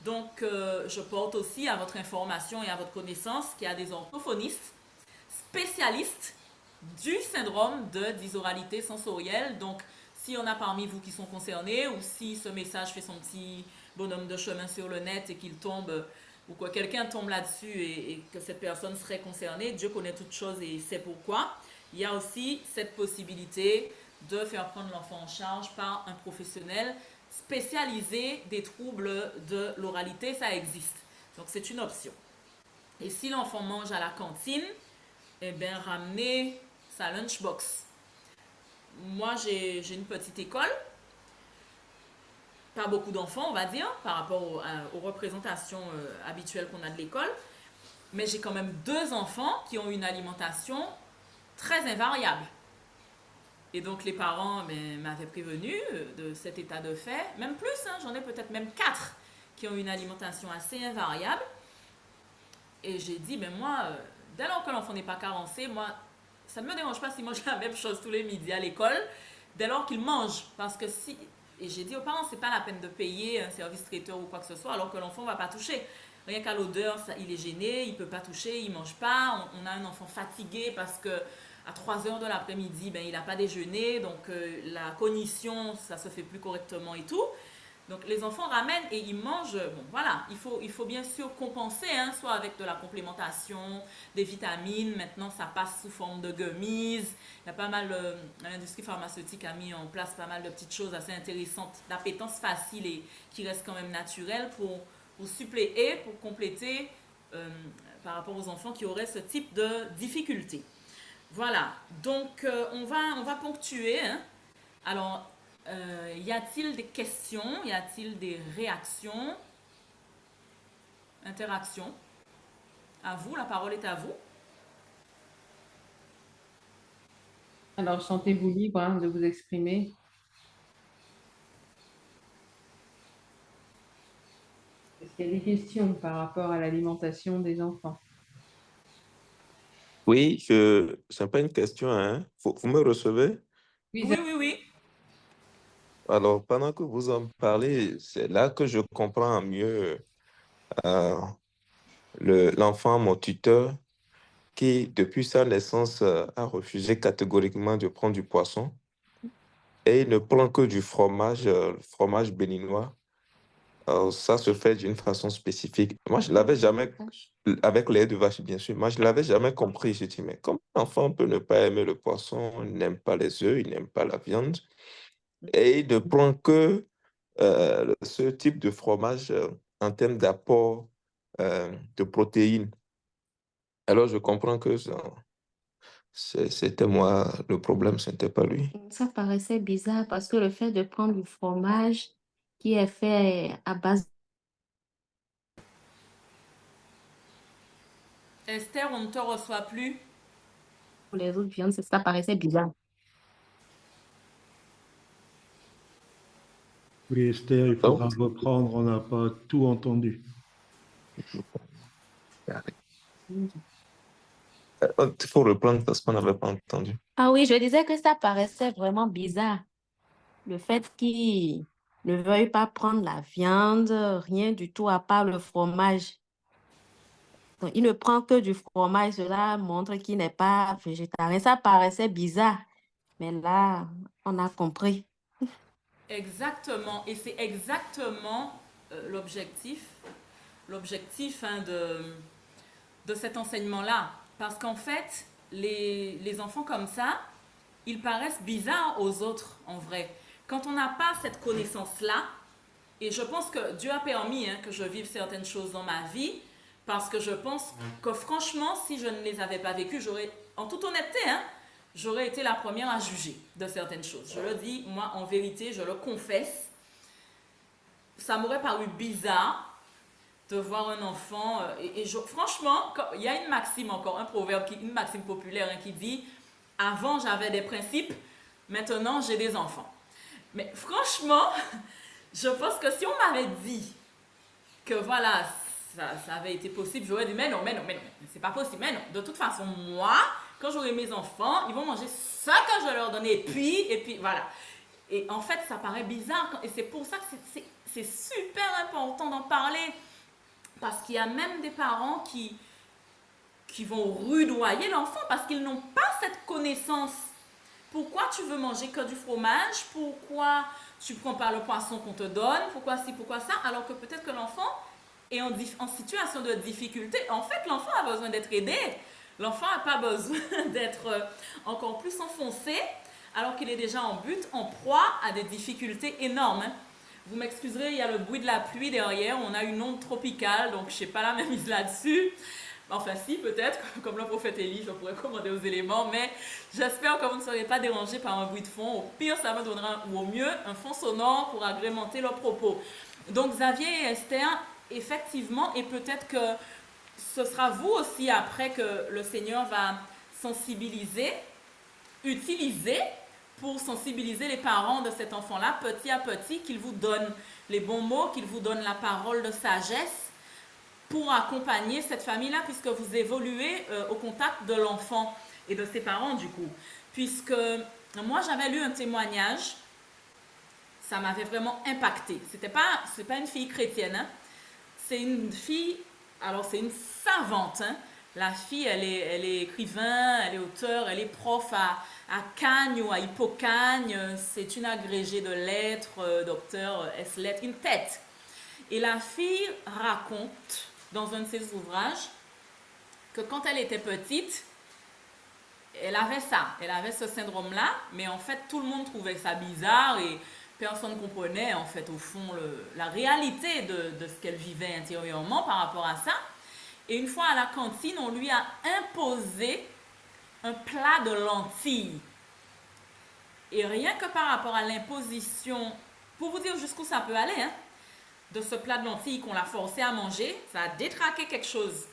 Donc, je porte aussi à votre information et à votre connaissance qu'il y a des orthophonistes spécialistes du syndrome de dysoralité sensorielle. Donc, s'il y en a parmi vous qui sont concernés ou si ce message fait son petit bonhomme de chemin sur le net et qu'il tombe ou que quelqu'un tombe là-dessus et que cette personne serait concernée, Dieu connaît toutes choses et sait pourquoi. Il y a aussi cette possibilité de faire prendre l'enfant en charge par un professionnel spécialisé des troubles de l'oralité, ça existe. Donc c'est une option. Et si l'enfant mange à la cantine, eh bien ramener sa lunchbox. Moi j'ai une petite école, pas beaucoup d'enfants on va dire par rapport aux représentations habituelles qu'on a de l'école, mais j'ai quand même 2 enfants qui ont une alimentation très invariable. Et donc les parents m'avaient prévenu de cet état de fait, même plus, hein, j'en ai peut-être même 4 qui ont une alimentation assez invariable. Et j'ai dit, moi, dès lors que l'enfant n'est pas carencé, moi, ça ne me dérange pas s'il mange la même chose tous les midis à l'école, dès lors qu'il mange. Parce que si... Et j'ai dit aux parents, c'est pas la peine de payer un service traiteur ou quoi que ce soit, alors que l'enfant ne va pas toucher. Rien qu'à l'odeur, il est gêné, il ne peut pas toucher, il ne mange pas. On a un enfant fatigué parce que à 3 heures de l'après-midi, il n'a pas déjeuné, donc la cognition, ça se fait plus correctement et tout. Donc les enfants ramènent et ils mangent. Bon, voilà, il faut bien sûr compenser, hein, soit avec de la complémentation, des vitamines. Maintenant, ça passe sous forme de gummies. Il y a pas mal, l'industrie pharmaceutique a mis en place pas mal de petites choses assez intéressantes, d'appétence facile et qui restent quand même naturelles pour suppléer, pour compléter par rapport aux enfants qui auraient ce type de difficultés. Voilà, donc on va ponctuer. Hein. Alors, y a-t-il des questions? Y a-t-il des réactions? Interactions? À vous, la parole est à vous. Alors, sentez-vous libre de vous exprimer. Est-ce qu'il y a des questions par rapport à l'alimentation des enfants? Oui, c'est pas une question, hein. Vous me recevez? Oui, Oui, oui, oui. Alors, pendant que vous en parlez, c'est là que je comprends mieux euh, l'enfant, mon tuteur, qui, depuis sa naissance, a refusé catégoriquement de prendre du poisson et il ne prend que du fromage, le fromage béninois. Ça se fait d'une façon spécifique. Moi, je l'avais jamais, avec le lait de vache, bien sûr. Moi, je l'avais jamais compris. J'ai dit, mais comment un enfant peut ne pas aimer le poisson, il n'aime pas les œufs, il n'aime pas la viande, et il ne prend que ce type de fromage en termes d'apport de protéines. Alors, je comprends que c'était moi le problème, ce n'était pas lui. Ça paraissait bizarre parce que le fait de prendre du fromage qui est fait à base Esther, on ne te reçoit plus. les autres viandes, ça paraissait bizarre. Oui, Esther, il Donc, faudra reprendre, on n'a pas tout entendu. Il faut reprendre parce qu'on n'avait pas entendu. Ah oui, je disais que ça paraissait vraiment bizarre. Le fait qu'il ne veuille pas prendre la viande, rien du tout à part le fromage. Donc, il ne prend que du fromage. Cela montre qu'il n'est pas végétarien. Ça paraissait bizarre. Mais là, on a compris. Exactement, et c'est exactement l'objectif, hein, de cet enseignement-là. Parce qu'en fait, les enfants comme ça, ils paraissent bizarres aux autres, en vrai. Quand on n'a pas cette connaissance-là, et je pense que Dieu a permis hein, que je vive certaines choses dans ma vie, parce que je pense que franchement, si je ne les avais pas vécues, j'aurais, en toute honnêteté, hein, j'aurais été la première à juger de certaines choses. Je le dis, moi, en vérité, je le confesse. Ça m'aurait paru bizarre de voir un enfant. Franchement, il y a une maxime encore, un proverbe, une maxime populaire hein, qui dit avant j'avais des principes, maintenant j'ai des enfants. Mais franchement, je pense que si on m'avait dit que voilà, ça avait été possible, j'aurais dit mais non, c'est pas possible, mais non. De toute façon, moi, quand j'aurai mes enfants, ils vont manger ça que je leur donnais, et puis voilà. Et en fait, ça paraît bizarre, et c'est pour ça que c'est super important d'en parler, parce qu'il y a même des parents qui vont rudoyer l'enfant parce qu'ils n'ont pas cette connaissance. Pourquoi tu veux manger que du fromage? Pourquoi tu prends pas le poisson qu'on te donne? Pourquoi ci, pourquoi ça? Alors que peut-être que l'enfant est en situation de difficulté. En fait, l'enfant a besoin d'être aidé. L'enfant n'a pas besoin d'être encore plus enfoncé alors qu'il est déjà en proie à des difficultés énormes. Vous m'excuserez, il y a le bruit de la pluie derrière. On a une onde tropicale, donc je ne sais pas la même mise là-dessus. Enfin si, peut-être, comme le prophète Élie, je pourrais commander aux éléments, mais j'espère que vous ne serez pas dérangés par un bruit de fond. Au pire, ça me donnera, ou au mieux, un fond sonore pour agrémenter leurs propos. Donc Xavier et Esther, effectivement, et peut-être que ce sera vous aussi après que le Seigneur va sensibiliser, utiliser pour sensibiliser les parents de cet enfant-là, petit à petit, qu'il vous donne les bons mots, qu'il vous donne la parole de sagesse, pour accompagner cette famille-là, puisque vous évoluez au contact de l'enfant et de ses parents, du coup. Puisque moi, j'avais lu un témoignage, ça m'avait vraiment impacté. C'est pas une fille chrétienne, hein. C'est une fille, alors c'est une savante, hein. La fille, elle est écrivain, elle est auteure, elle est prof à Cagnes ou à Hippocagne. C'est une agrégée de lettres, docteur S-lettres, une tête. Et la fille raconte dans un de ses ouvrages que quand elle était petite, elle avait ce syndrome-là, mais en fait tout le monde trouvait ça bizarre et personne ne comprenait en fait au fond la réalité de ce qu'elle vivait intérieurement par rapport à ça. Et une fois à la cantine, on lui a imposé un plat de lentilles. Et rien que par rapport à l'imposition, pour vous dire jusqu'où ça peut aller, hein, de ce plat de lentilles qu'on l'a forcé à manger, ça a détraqué quelque chose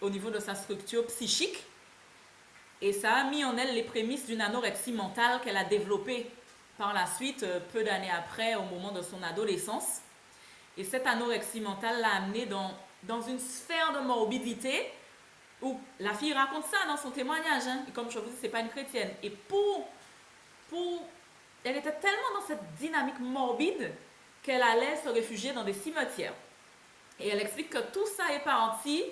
au niveau de sa structure psychique et ça a mis en elle les prémices d'une anorexie mentale qu'elle a développée par la suite, peu d'années après, au moment de son adolescence. Et cette anorexie mentale l'a amenée dans une sphère de morbidité où la fille raconte ça dans son témoignage, hein, et comme je vous dis, c'est pas une chrétienne. Et elle était tellement dans cette dynamique morbide qu'elle allait se réfugier dans des cimetières. Et elle explique que tout ça est parti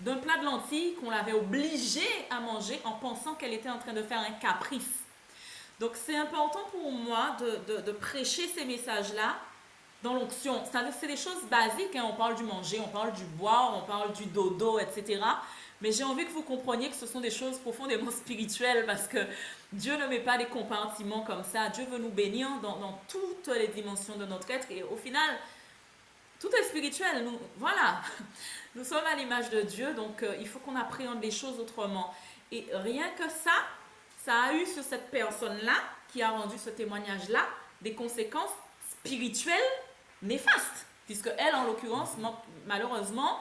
d'un plat de lentilles qu'on l'avait obligée à manger en pensant qu'elle était en train de faire un caprice. Donc c'est important pour moi de prêcher ces messages-là dans l'onction. C'est des choses basiques, hein. On parle du manger, on parle du boire, on parle du dodo, etc. Mais j'ai envie que vous compreniez que ce sont des choses profondément spirituelles parce que Dieu ne met pas des compartiments comme ça. Dieu veut nous bénir dans toutes les dimensions de notre être et au final, tout est spirituel. Voilà, nous sommes à l'image de Dieu, donc il faut qu'on appréhende les choses autrement. Et rien que ça a eu sur cette personne-là qui a rendu ce témoignage-là des conséquences spirituelles néfastes. Puisque elle, en l'occurrence, malheureusement,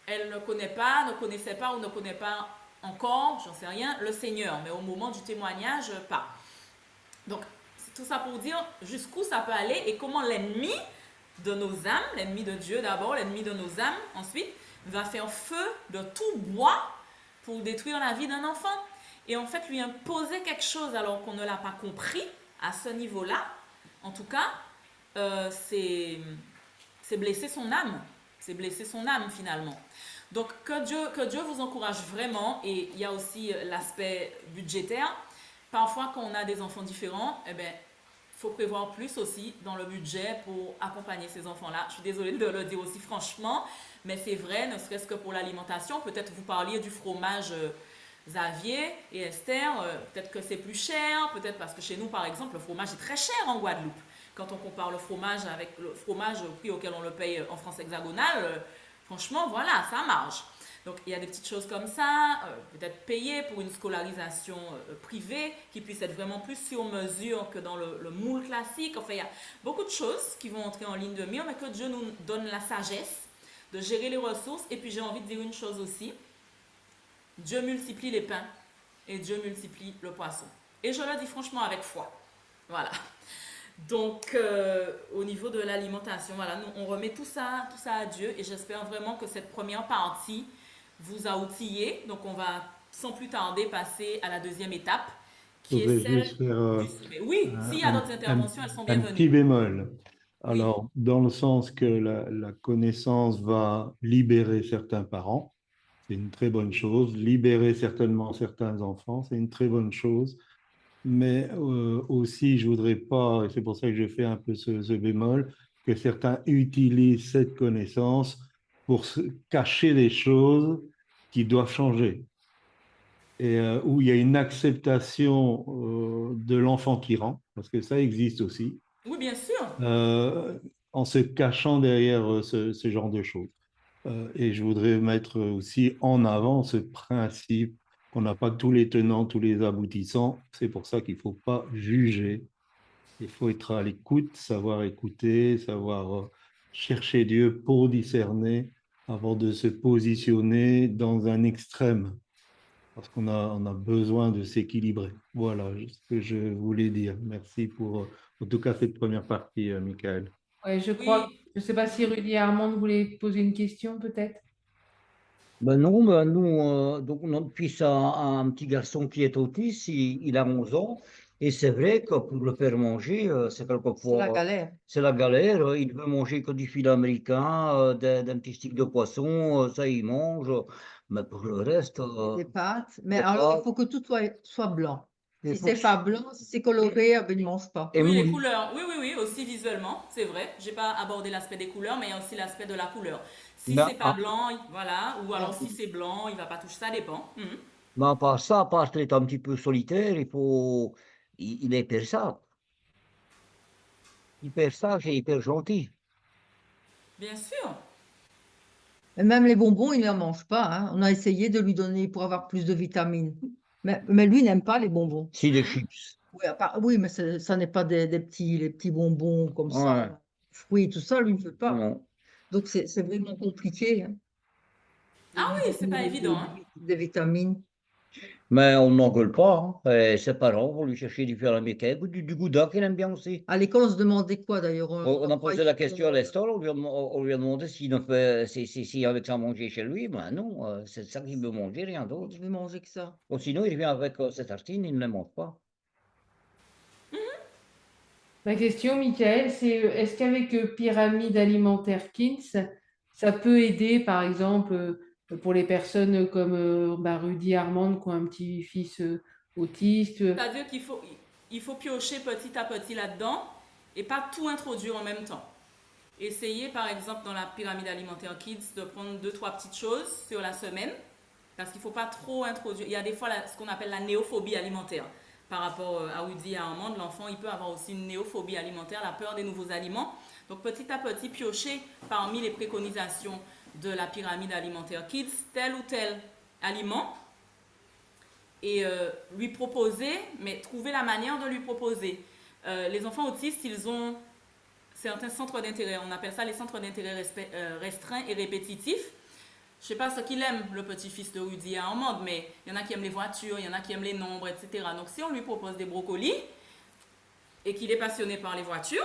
elle ne connaissait pas ou ne connaît pas encore, j'en sais rien, le Seigneur. Mais au moment du témoignage, pas. Donc, c'est tout ça pour dire jusqu'où ça peut aller et comment l'ennemi de nos âmes, l'ennemi de Dieu d'abord, l'ennemi de nos âmes ensuite, va faire feu de tout bois pour détruire la vie d'un enfant. Et en fait, lui imposer quelque chose alors qu'on ne l'a pas compris à ce niveau-là, en tout cas, c'est blesser son âme. C'est blesser son âme finalement. Donc que Dieu vous encourage vraiment. Et il y a aussi l'aspect budgétaire. Parfois, quand on a des enfants différents, eh ben, il faut prévoir plus aussi dans le budget pour accompagner ces enfants-là. Je suis désolée de le dire aussi franchement, mais c'est vrai, ne serait-ce que pour l'alimentation. Peut-être vous parliez du fromage Xavier et Esther, peut-être que c'est plus cher, peut-être parce que chez nous, par exemple, le fromage est très cher en Guadeloupe. Quand on compare le fromage avec le fromage au prix auquel on le paye en France hexagonale, franchement, voilà, ça marche. Donc, il y a des petites choses comme ça, peut-être payer pour une scolarisation privée qui puisse être vraiment plus sur mesure que dans le moule classique. Enfin, il y a beaucoup de choses qui vont entrer en ligne de mire, mais que Dieu nous donne la sagesse de gérer les ressources. Et puis, j'ai envie de dire une chose aussi. Dieu multiplie les pains et Dieu multiplie le poisson. Et je le dis franchement avec foi. Voilà. Donc, au niveau de l'alimentation, voilà, nous, on remet tout ça à Dieu et j'espère vraiment que cette première partie vous a outillé. Donc, on va sans plus tarder passer à la deuxième étape Je qui est voudrais celle juste faire du sommet. Oui, s'il y a d'autres interventions, elles sont un petit bienvenues. bémol. Oui, Alors, dans le sens que la connaissance va libérer certains parents, c'est une très bonne chose. Libérer certainement certains enfants, c'est une très bonne chose. Mais aussi, je voudrais pas, et c'est pour ça que je fais un peu ce bémol, que certains utilisent cette connaissance pour cacher des choses qui doivent changer. Et où il y a une acceptation de l'enfant tyran, parce que ça existe aussi, oui, bien sûr. euh, en se cachant derrière ce genre de choses. Et je voudrais mettre aussi en avant ce principe qu'on n'a pas tous les tenants, tous les aboutissants. C'est pour ça qu'il ne faut pas juger. Il faut être à l'écoute, savoir écouter, savoir chercher Dieu pour discerner avant de se positionner dans un extrême. Parce on a besoin de s'équilibrer. Voilà ce que je voulais dire. Merci pour, en tout cas, cette première partie, Michael. Ouais, je crois, Oui, je ne sais pas si Rudy et Armand voulaient poser une question peut-être. Ben non, ben nous, donc notre fils a un petit garçon qui est autiste, il a 11 ans, et c'est vrai que pour le faire manger, c'est C'est quelquefois, la galère. c'est la galère. Il veut manger que du filet américain, d'un petit stick de poisson, ça il mange, mais pour le reste, Des pâtes. Mais des alors, il pâtes, faut que tout soit blanc. il Si faut que- c'est pas blanc, si c'est coloré, ah ben, il ne mange pas. et oui, les nous, couleurs. Oui, oui, oui, aussi visuellement, c'est vrai. J'ai pas abordé l'aspect des couleurs, mais il y a aussi l'aspect de la couleur. Si ben, c'est pas blanc, voilà, ou alors Ah, si c'est blanc, il va pas toucher, ça dépend. Mhm. ben, à part ça, à part qu'il est un petit peu solitaire, il est hyper sage et hyper gentil. Bien sûr. Et même les bonbons, il ne les mange pas, hein. On a essayé de lui donner pour avoir plus de vitamines. Mais lui, il n'aime pas les bonbons. Si les Mhm. chips. Oui, oui, mais ça n'est pas les petits bonbons comme ça, Ouais, là. Fruits, tout ça, lui, il ne veut pas. non. Donc, c'est vraiment compliqué, hein, de Ah lui oui, c'est pas donner évident, hein. des vitamines. Mais on n'engueule pas, hein. Et ses parents vont lui chercher du fer américain, du gouda qu'il aime bien aussi. À l'école, on se demandait quoi d'ailleurs? On a posé la question à l'histoire. Lester, on lui a demandé s'il ne fait, si avec ça manger chez lui. Ben non, c'est ça qu'il veut manger, rien d'autre. Il veut manger que ça. Ou sinon, il vient avec ses tartines, il ne les mange pas. Ma question, Michael, c'est est-ce qu'avec Pyramide Alimentaire Kids, ça peut aider, par exemple, pour les personnes comme Rudy Armand qui ont un petit-fils autiste? C'est-à-dire il faut piocher petit à petit là-dedans et pas tout introduire en même temps. Essayez par exemple dans la pyramide alimentaire Kids de prendre deux, trois petites choses sur la semaine parce qu'il ne faut pas trop introduire. Il y a des fois ce qu'on appelle la néophobie alimentaire. Par rapport à Woody et à Armand, l'enfant il peut avoir aussi une néophobie alimentaire, la peur des nouveaux aliments. Donc petit à petit, piocher parmi les préconisations de la pyramide alimentaire Kids tel ou tel aliment et lui proposer, mais trouver la manière de lui proposer. Les enfants autistes, ils ont certains centres d'intérêt, on appelle ça les centres d'intérêt restreints et répétitifs. Je ne sais pas ce qu'il aime, le petit-fils de Rudy et Armand, mais il y en a qui aiment les voitures, il y en a qui aiment les nombres, etc. Donc si on lui propose des brocolis et qu'il est passionné par les voitures,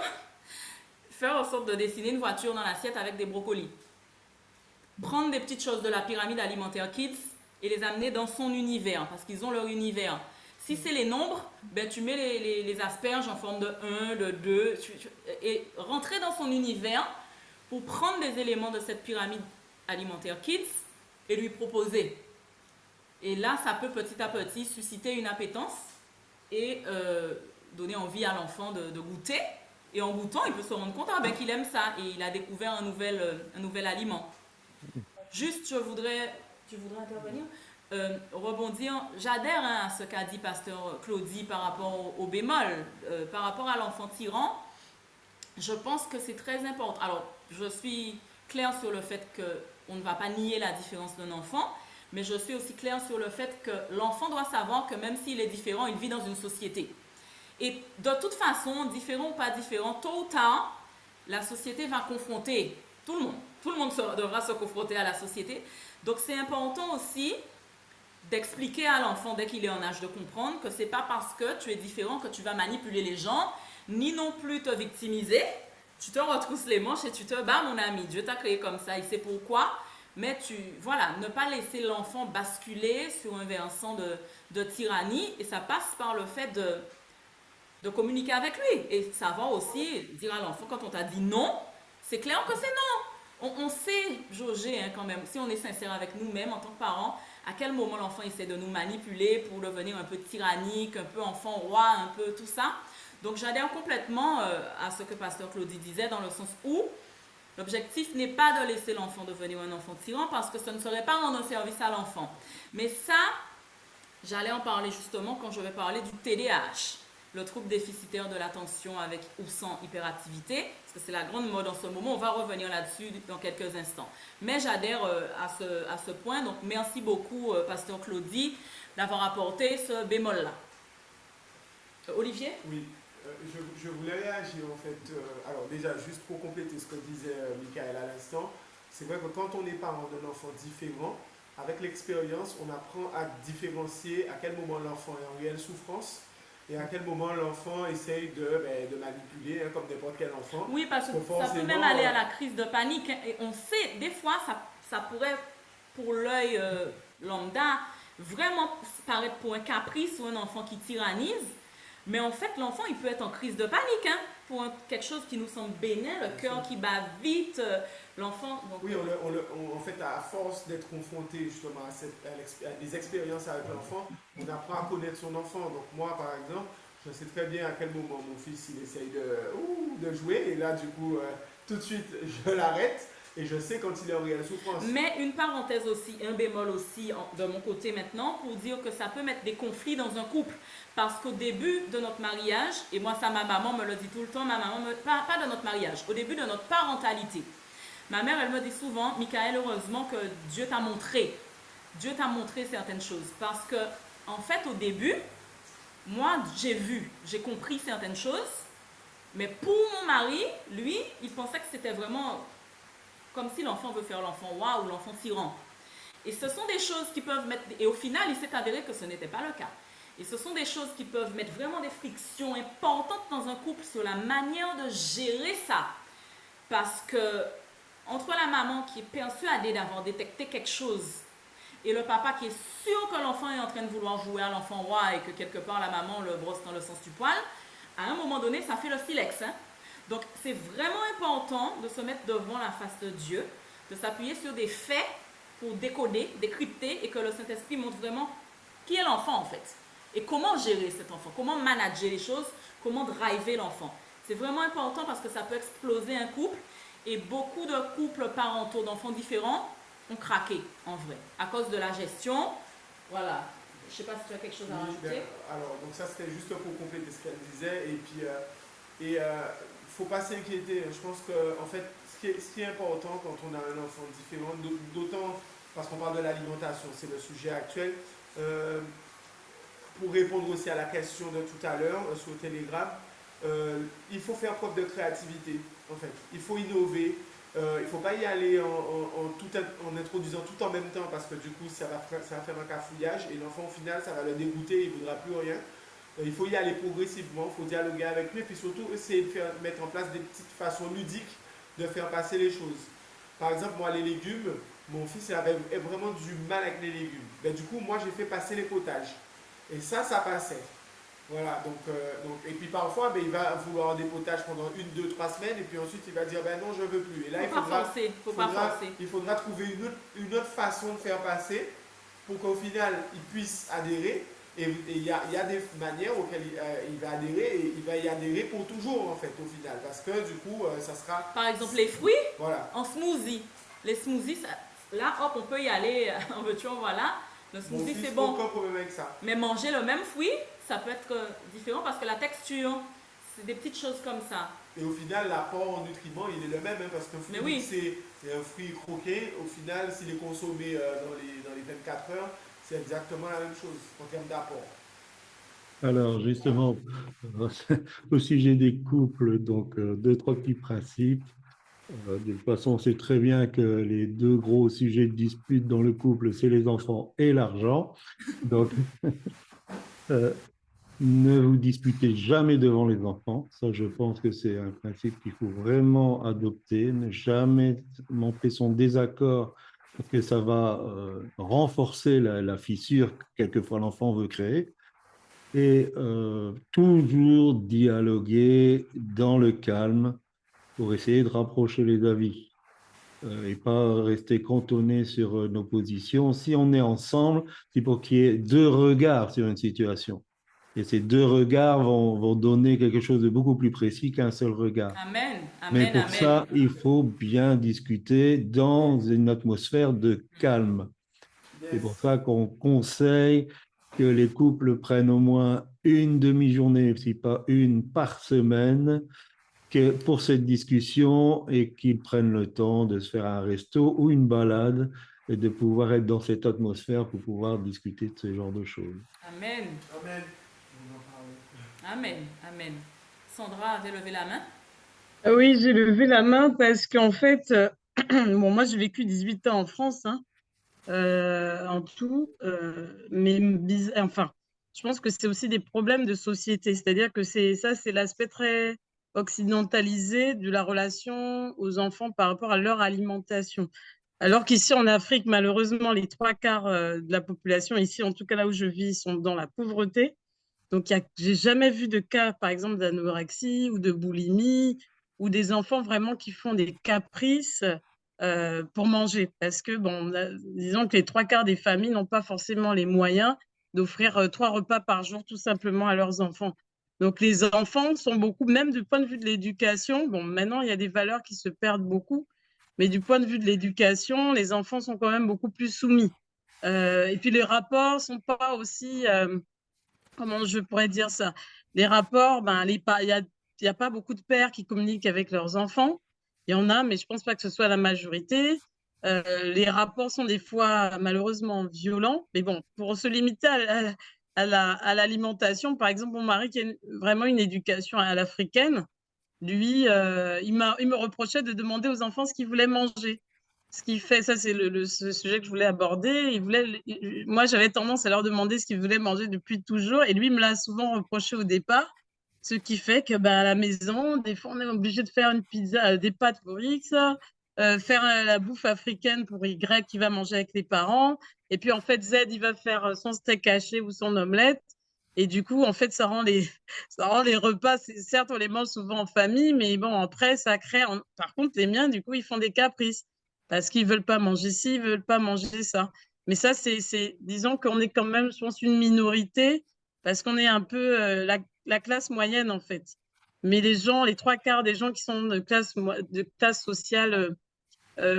faire en sorte de dessiner une voiture dans l'assiette avec des brocolis. Prendre des petites choses de la pyramide alimentaire Kids et les amener dans son univers, parce qu'ils ont leur univers. Si c'est les nombres, ben tu mets les asperges en forme de 1, de 2, et rentrer dans son univers pour prendre des éléments de cette pyramide alimentaire Kids et lui proposer. Et là, ça peut petit à petit susciter une appétence et donner envie à l'enfant de goûter. Et en goûtant, il peut se rendre compte qu'il aime ça et il a découvert un nouvel aliment. Juste, tu voudrais intervenir, rebondir. J'adhère à ce qu'a dit Pasteur Claudie par rapport au bémol, par rapport à l'enfant tyran. Je pense que c'est très important. Alors, je suis claire sur le fait qu'on ne va pas nier la différence d'un enfant, mais je suis aussi claire sur le fait que l'enfant doit savoir que même s'il est différent, il vit dans une société. Et de toute façon, différent ou pas différent, tôt ou tard, la société va confronter tout le monde. Tout le monde devra se confronter à la société. Donc c'est important aussi d'expliquer à l'enfant dès qu'il est en âge de comprendre que c'est pas parce que tu es différent que tu vas manipuler les gens, ni non plus te victimiser. Tu te retrousses les manches et tu te bats, mon ami. Dieu t'a créé comme ça, il sait pourquoi. Mais ne pas laisser l'enfant basculer sur un versant de tyrannie. Et ça passe par le fait de communiquer avec lui et savoir aussi dire à l'enfant quand on t'a dit non, c'est clair que c'est non. On sait jauger quand même, si on est sincère avec nous-mêmes en tant que parents, à quel moment l'enfant essaie de nous manipuler pour devenir un peu tyrannique, un peu enfant roi, un peu tout ça. Donc j'adhère complètement à ce que Pasteur Claudie disait, dans le sens où l'objectif n'est pas de laisser l'enfant devenir un enfant tyran, parce que ce ne serait pas rendre un service à l'enfant. Mais ça, j'allais en parler justement quand je vais parler du TDAH, le trouble déficitaire de l'attention avec ou sans hyperactivité, parce que c'est la grande mode en ce moment. On va revenir là-dessus dans quelques instants. Mais j'adhère à ce point. Donc merci beaucoup, Pasteur Claudie, d'avoir apporté ce bémol-là. Olivier? Oui, je voulais réagir en fait. Alors déjà, juste pour compléter ce que disait Michael à l'instant, c'est vrai que quand on est parent d'un enfant différent, avec l'expérience, on apprend à différencier à quel moment l'enfant est en réelle souffrance et à quel moment l'enfant essaye de manipuler, comme n'importe quel enfant. Oui, parce que ça peut même aller à la crise de panique. Et on sait, des fois, ça pourrait, pour l'œil lambda, vraiment paraître pour un caprice ou un enfant qui tyrannise. Mais en fait, l'enfant, il peut être en crise de panique, pour quelque chose qui nous semble bénin, le cœur qui bat vite, l'enfant... Donc, oui, en fait, à force d'être confronté justement à des expériences avec l'enfant, on apprend à connaître son enfant. Donc moi, par exemple, je sais très bien à quel moment mon fils il essaye de jouer, et là, du coup, tout de suite, je l'arrête. Et je sais quand il est en réelle souffrance. Mais une parenthèse aussi, un bémol aussi de mon côté maintenant, pour dire que ça peut mettre des conflits dans un couple. Parce qu'au début de notre mariage, et moi ça ma maman me le dit tout le temps, pas de notre mariage, au début de notre parentalité. Ma mère, elle me dit souvent, Michael, heureusement que Dieu t'a montré certaines choses. Parce que, en fait, au début, moi, j'ai compris certaines choses, mais pour mon mari, lui, il pensait que c'était vraiment... comme si l'enfant veut faire l'enfant roi ou l'enfant tyran. Et ce sont des choses qui peuvent mettre... Et au final, il s'est avéré que ce n'était pas le cas. Et ce sont des choses qui peuvent mettre vraiment des frictions importantes dans un couple sur la manière de gérer ça. Parce que entre la maman qui est persuadée d'avoir détecté quelque chose et le papa qui est sûr que l'enfant est en train de vouloir jouer à l'enfant roi et que quelque part la maman le brosse dans le sens du poil, à un moment donné, ça fait le silex. Donc, c'est vraiment important de se mettre devant la face de Dieu, de s'appuyer sur des faits pour décoder, décrypter, et que le Saint-Esprit montre vraiment qui est l'enfant en fait. Et comment gérer cet enfant, comment manager les choses, comment driver l'enfant. C'est vraiment important parce que ça peut exploser un couple, et beaucoup de couples parentaux d'enfants différents ont craqué en vrai, à cause de la gestion. Voilà. Je ne sais pas si tu as quelque chose à rajouter. Alors, donc ça c'était juste pour compléter ce qu'elle disait, et puis... faut pas s'inquiéter. Je pense que en fait, ce qui est important quand on a un enfant différent, d'autant parce qu'on parle de l'alimentation, c'est le sujet actuel. Pour répondre aussi à la question de tout à l'heure sur Telegram, il faut faire preuve de créativité. En fait, il faut innover. Il ne faut pas y aller en introduisant tout en même temps, parce que du coup, ça va faire un cafouillage et l'enfant au final, ça va le dégoûter, il ne voudra plus rien. Il faut y aller progressivement, il faut dialoguer avec lui, et puis surtout essayer de mettre en place des petites façons ludiques de faire passer les choses. Par exemple, moi, les légumes, mon fils est vraiment du mal avec les légumes. Ben, du coup, moi, j'ai fait passer les potages. Et ça passait. Voilà, et puis parfois, ben, il va vouloir des potages pendant 1, 2, 3 semaines, et puis ensuite, il va dire, ben non, je veux plus. Et là, Faut pas forcer. il faudra trouver une autre façon de faire passer pour qu'au final, il puisse adhérer. Et il y a des manières auxquelles il va adhérer, et il va y adhérer pour toujours, en fait, au final. Parce que du coup, ça sera... Par exemple, les fruits, Voilà. en smoothie. Les smoothies, là, hop, on peut y aller, en veux-tu, en voilà. Le Mon smoothie, fils, c'est bon. aucun problème avec ça. Mais manger le même fruit, ça peut être différent parce que la texture, c'est des petites choses comme ça. Et au final, l'apport en nutriments, il est le même, hein, parce qu'un fruit, Oui. c'est un fruit croqué. Au final, s'il est consommé dans les 24 heures, c'est exactement la même chose en termes d'apport. Alors, justement, au sujet des couples, donc 2, 3 petits principes. De toute façon, on sait très bien que les 2 gros sujets de dispute dans le couple, c'est les enfants et l'argent. Donc, ne vous disputez jamais devant les enfants. Ça, je pense que c'est un principe qu'il faut vraiment adopter. Ne jamais montrer son désaccord parce que ça va renforcer la fissure que quelquefois l'enfant veut créer. Et toujours dialoguer dans le calme pour essayer de rapprocher les avis et pas rester cantonné sur nos positions. Si on est ensemble, c'est pour qu'il y ait 2 regards sur une situation. Et ces 2 regards vont donner quelque chose de beaucoup plus précis qu'un seul regard. Amen. Mais pour ça, il faut bien discuter dans une atmosphère de calme. C'est pour ça qu'on conseille que les couples prennent au moins une demi-journée, si pas une par semaine, pour cette discussion et qu'ils prennent le temps de se faire un resto ou une balade et de pouvoir être dans cette atmosphère pour pouvoir discuter de ce genre de choses. Amen. Amen. Amen. Amen. Sandra avait levé la main. Oui, j'ai levé la main parce qu'en fait, bon, moi j'ai vécu 18 ans en France, hein, en tout, mais enfin, je pense que c'est aussi des problèmes de société, c'est-à-dire que c'est l'aspect très occidentalisé de la relation aux enfants par rapport à leur alimentation. Alors qu'ici en Afrique, malheureusement, les 3/4 de la population, ici en tout cas là où je vis, sont dans la pauvreté. Donc, j'ai jamais vu de cas, par exemple, d'anorexie ou de boulimie ou des enfants vraiment qui font des caprices pour manger. Parce que, bon, disons que les 3/4 des familles n'ont pas forcément les moyens d'offrir 3 repas par jour tout simplement à leurs enfants. Donc, les enfants sont beaucoup, même du point de vue de l'éducation, bon, maintenant, il y a des valeurs qui se perdent beaucoup, mais du point de vue de l'éducation, les enfants sont quand même beaucoup plus soumis. Et puis, les rapports ne sont pas aussi... comment je pourrais dire ça? Les rapports, ben, il n'y a pas beaucoup de pères qui communiquent avec leurs enfants. Il y en a, mais je ne pense pas que ce soit la majorité. Les rapports sont des fois malheureusement violents. Mais bon, pour se limiter à l'alimentation, par exemple, mon mari qui a vraiment une éducation à l'africaine, lui, il me reprochait de demander aux enfants ce qu'ils voulaient manger. Ce qui fait, ça c'est ce sujet que je voulais aborder. Moi, j'avais tendance à leur demander ce qu'ils voulaient manger depuis toujours, et lui me l'a souvent reproché au départ. Ce qui fait que à la maison, des fois, on est obligé de faire une pizza, des pâtes pour X, faire la bouffe africaine pour Y qui va manger avec les parents. Et puis, en fait, Z, il va faire son steak haché ou son omelette. Et du coup, en fait, ça rend les repas, certes, on les mange souvent en famille, mais bon, après, ça crée. Par contre, les miens, du coup, ils font des caprices parce qu'ils ne veulent pas manger ci, ils ne veulent pas manger ça. Mais ça, disons qu'on est quand même, je pense, une minorité parce qu'on est un peu la classe moyenne, en fait. Mais les 3/4 des gens qui sont de classe sociale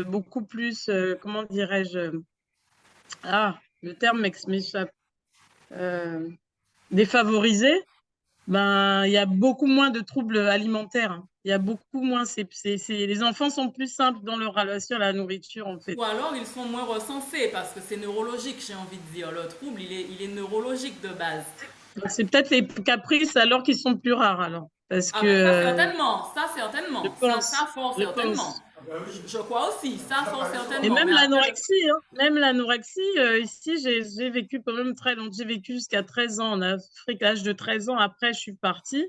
beaucoup plus, comment dirais-je, le terme m'échappe, défavorisés, ben, il y a beaucoup moins de troubles alimentaires, hein. Il y a beaucoup moins. Les enfants sont plus simples dans leur relation à la nourriture, en fait. Ou alors ils sont moins recensés parce que c'est neurologique, j'ai envie de dire. Le trouble, il est neurologique de base. C'est peut-être les caprices alors qu'ils sont plus rares, alors. Parce que, ça certainement. Je pense, Ça fort certainement. Je crois aussi, ça fort certainement. Et même l'anorexie, hein. Même l'anorexie, ici, j'ai vécu quand même très longtemps. J'ai vécu jusqu'à 13 ans en Afrique. À l'âge de 13 ans, après, je suis partie.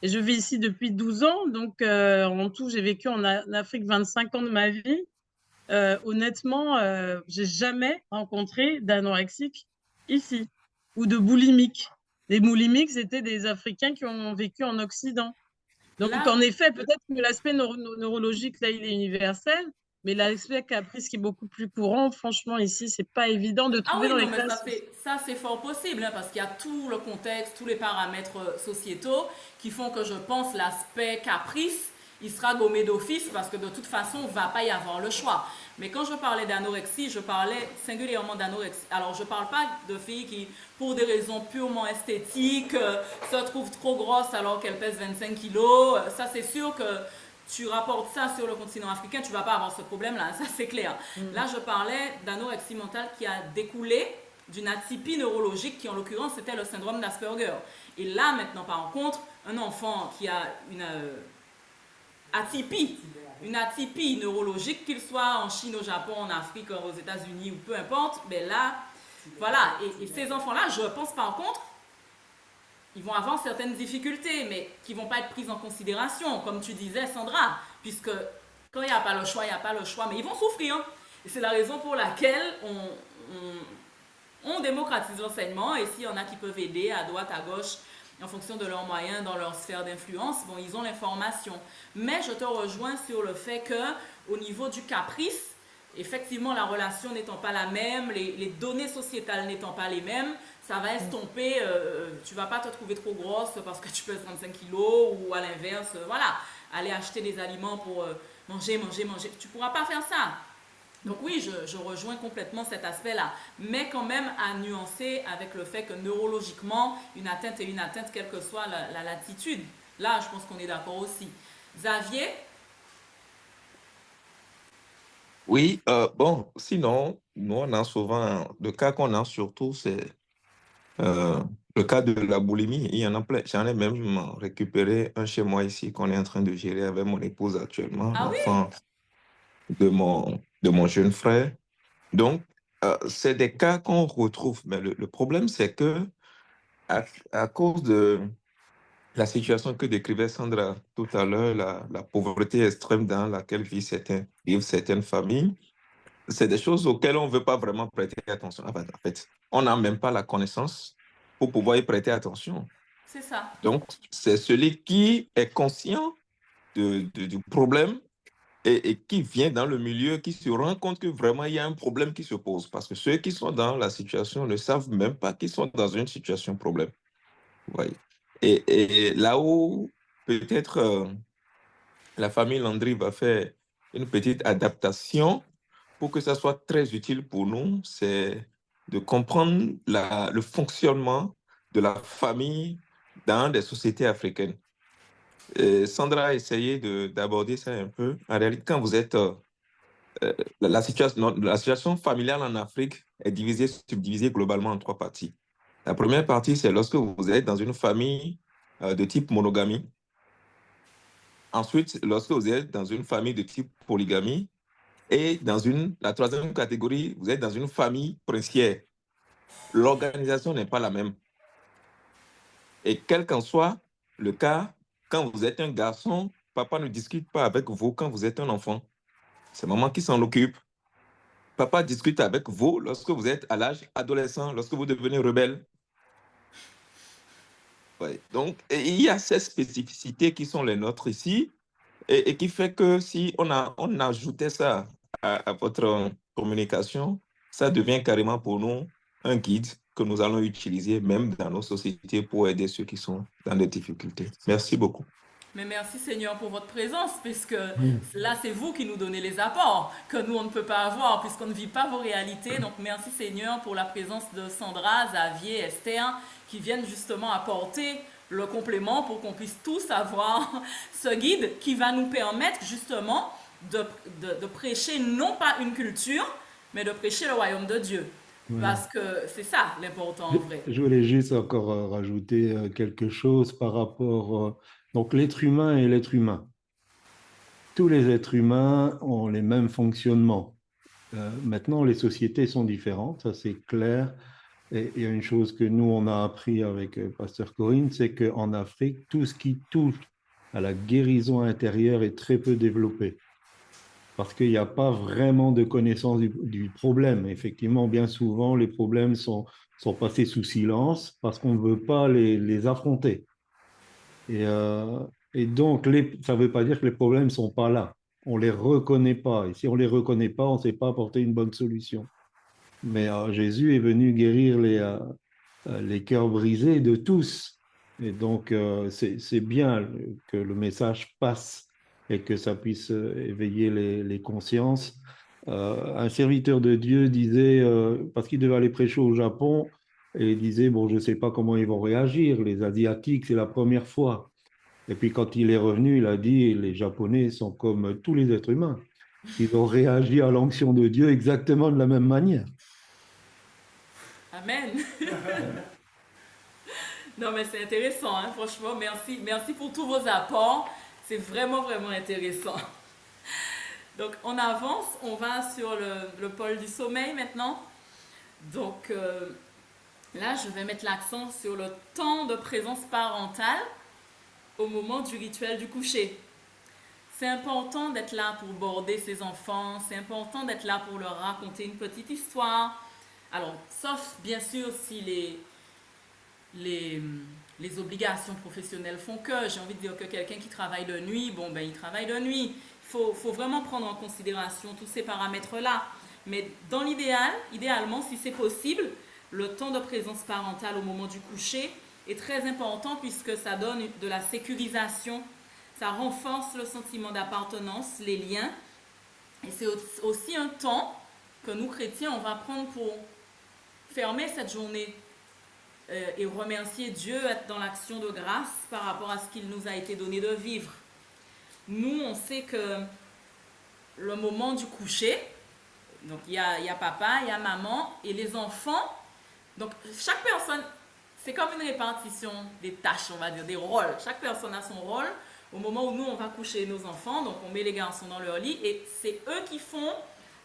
Et je vis ici depuis 12 ans. Donc, en tout, j'ai vécu en Afrique 25 ans de ma vie. honnêtement, j'ai jamais rencontré d'anorexique ici ou de boulimique. Les boulimiques, c'était des Africains qui ont vécu en Occident. Donc, Là, en effet, peut-être que l'aspect neurologique, là, il est universel, mais l'aspect caprice qui est beaucoup plus courant, franchement, ici, c'est pas évident de ah trouver oui, dans non, les mais classes. ça c'est fort possible, hein, parce qu'il y a tout le contexte, tous les paramètres sociétaux qui font que je pense l'aspect caprice, il sera gommé d'office parce que de toute façon, il ne va pas y avoir le choix. Mais quand je parlais d'anorexie, je parlais singulièrement d'anorexie. Alors, je ne parle pas de filles qui, pour des raisons purement esthétiques, se trouvent trop grosses alors qu'elles pèsent 25 kilos. Ça, c'est sûr que tu rapportes ça sur le continent africain, tu vas pas avoir ce problème-là, ça c'est clair. Là, je parlais d'anorexie mentale qui a découlé d'une atypie neurologique qui, en l'occurrence, c'était le syndrome d'Asperger. Et là, maintenant, par contre, un enfant qui a une atypie neurologique, qu'il soit en Chine, au Japon, en Afrique, aux États-Unis ou peu importe, ben là, voilà. Et ces enfants-là, je pense par contre, ils vont avoir certaines difficultés, mais qui ne vont pas être prises en considération, comme tu disais, Sandra, puisque quand il n'y a pas le choix, il n'y a pas le choix, mais ils vont souffrir. Et c'est la raison pour laquelle on démocratise l'enseignement, et s'il y en a qui peuvent aider à droite, à gauche, en fonction de leurs moyens, dans leur sphère d'influence, bon, ils ont l'information. Mais je te rejoins sur le fait que, au niveau du caprice, effectivement, la relation n'étant pas la même, les données sociétales n'étant pas les mêmes, ça va estomper, tu vas pas te trouver trop grosse parce que tu pèses 35 kilos ou à l'inverse, voilà, aller acheter des aliments pour manger. Tu pourras pas faire ça. Donc oui, je rejoins complètement cet aspect-là, mais quand même à nuancer avec le fait que neurologiquement, une atteinte est une atteinte, quelle que soit la latitude. Là, je pense qu'on est d'accord aussi. Xavier? Oui, bon, sinon, nous, on a souvent, le cas qu'on a surtout, c'est le cas de la boulimie. Il y en a plein. J'en ai même récupéré un chez moi ici qu'on est en train de gérer avec mon épouse actuellement, Ah oui? l'enfant de mon jeune frère. Donc, c'est des cas qu'on retrouve. Mais le problème, c'est que à cause de la situation que décrivait Sandra tout à l'heure, la pauvreté extrême dans laquelle vivent certaines familles, c'est des choses auxquelles on ne veut pas vraiment prêter attention. En fait, on n'a même pas la connaissance pour pouvoir y prêter attention. C'est ça. Donc, c'est celui qui est conscient du problème et qui vient dans le milieu, qui se rend compte que vraiment il y a un problème qui se pose. Parce que ceux qui sont dans la situation ne savent même pas qu'ils sont dans une situation problème. Vous voyez. Et là où peut-être la famille Landry va faire une petite adaptation pour que ça soit très utile pour nous, c'est de comprendre le fonctionnement de la famille dans des sociétés africaines. Sandra a essayé d'aborder ça un peu. En réalité, quand vous êtes... la situation familiale en Afrique est subdivisée globalement en trois parties. La première partie, c'est lorsque vous êtes dans une famille de type monogamie. Ensuite, lorsque vous êtes dans une famille de type polygamie. Et la troisième catégorie, vous êtes dans une famille princière. L'organisation n'est pas la même. Et quel qu'en soit le cas, quand vous êtes un garçon, papa ne discute pas avec vous quand vous êtes un enfant. C'est maman qui s'en occupe. Papa discute avec vous lorsque vous êtes à l'âge adolescent, lorsque vous devenez rebelle. Ouais. Donc, il y a ces spécificités qui sont les nôtres ici et qui fait que si on ajoutait ça à votre communication, ça devient carrément pour nous un guide que nous allons utiliser même dans nos sociétés pour aider ceux qui sont dans des difficultés. Merci beaucoup. Mais merci Seigneur pour votre présence, puisque là c'est vous qui nous donnez les apports que nous on ne peut pas avoir, puisqu'on ne vit pas vos réalités. Donc merci Seigneur pour la présence de Sandra, Xavier, Esther, qui viennent justement apporter le complément pour qu'on puisse tous avoir ce guide qui va nous permettre justement de prêcher non pas une culture, mais de prêcher le royaume de Dieu. Ouais. Parce que c'est ça l'important en vrai. Je voulais juste encore rajouter quelque chose par rapport... donc l'être humain et l'être humain. Tous les êtres humains ont les mêmes fonctionnements. Maintenant, les sociétés sont différentes, ça c'est clair. Et il y a une chose que nous, on a appris avec Pasteur Corinne, c'est qu'en Afrique, tout ce qui touche à la guérison intérieure est très peu développé. parce qu'il n'y a pas vraiment de connaissance du problème. Effectivement, bien souvent, les problèmes sont passés sous silence parce qu'on ne veut pas les affronter. Et, euh, et donc, ça ne veut pas dire que les problèmes ne sont pas là. On ne les reconnaît pas. Et si on ne les reconnaît pas, on ne sait pas apporter une bonne solution. Mais Jésus est venu guérir les cœurs brisés de tous. Et donc, c'est bien que le message passe et que ça puisse éveiller les consciences. Un serviteur de Dieu disait, parce qu'il devait aller prêcher au Japon, et il disait, bon, je ne sais pas comment ils vont réagir. Les Asiatiques, c'est la première fois. Et puis quand il est revenu, il a dit, les Japonais sont comme tous les êtres humains. Ils ont réagi à l'onction de Dieu exactement de la même manière. Amen. Non, mais c'est intéressant, hein, franchement. Merci, merci pour tous vos apports. C'est vraiment, vraiment intéressant. Donc, on avance. On va sur le pôle du sommeil maintenant. Donc, là, je vais mettre l'accent sur le temps de présence parentale au moment du rituel du coucher. C'est important d'être là pour border ses enfants. C'est important d'être là pour leur raconter une petite histoire. Alors, sauf bien sûr si les obligations professionnelles font que, j'ai envie de dire que quelqu'un qui travaille de nuit, bon ben il travaille de nuit. Il faut vraiment prendre en considération tous ces paramètres-là. Mais dans l'idéal, idéalement, si c'est possible, le temps de présence parentale au moment du coucher est très important puisque ça donne de la sécurisation, ça renforce le sentiment d'appartenance, les liens. Et c'est aussi un temps que nous chrétiens, on va prendre pour fermer cette journée et remercier Dieu, être dans l'action de grâce par rapport à ce qu'il nous a été donné de vivre. Nous, on sait que le moment du coucher, donc il y a papa, il y a maman et les enfants. Donc chaque personne, c'est comme une répartition des tâches, on va dire, des rôles. Chaque personne a son rôle. Au moment où nous, on va coucher nos enfants, donc on met les garçons dans leur lit et c'est eux qui font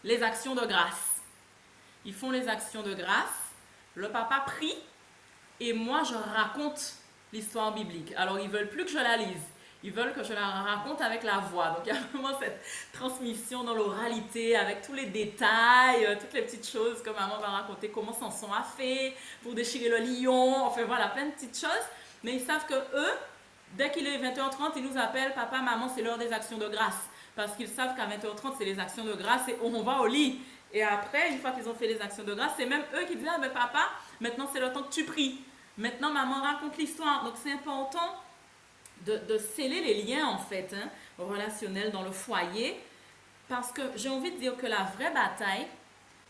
les actions de grâce. Ils font les actions de grâce. Le papa prie et moi, je raconte l'histoire biblique. Alors, ils ne veulent plus que je la lise. Ils veulent que je la raconte avec la voix. Donc, il y a vraiment cette transmission dans l'oralité avec tous les détails, toutes les petites choses que maman va raconter, comment Samson a fait pour déchirer le lion. Enfin, voilà, plein de petites choses. Mais ils savent que eux, dès qu'il est 20h30, ils nous appellent, papa, maman, c'est l'heure des actions de grâce. Parce qu'ils savent qu'à 20h30, c'est les actions de grâce et on va au lit. Et après, une fois qu'ils ont fait les actions de grâce, c'est même eux qui disent, ah, mais papa, maintenant c'est le temps que tu pries. Maintenant, maman raconte l'histoire. Donc, c'est important de sceller les liens, en fait, hein, relationnels dans le foyer. Parce que j'ai envie de dire que la vraie bataille,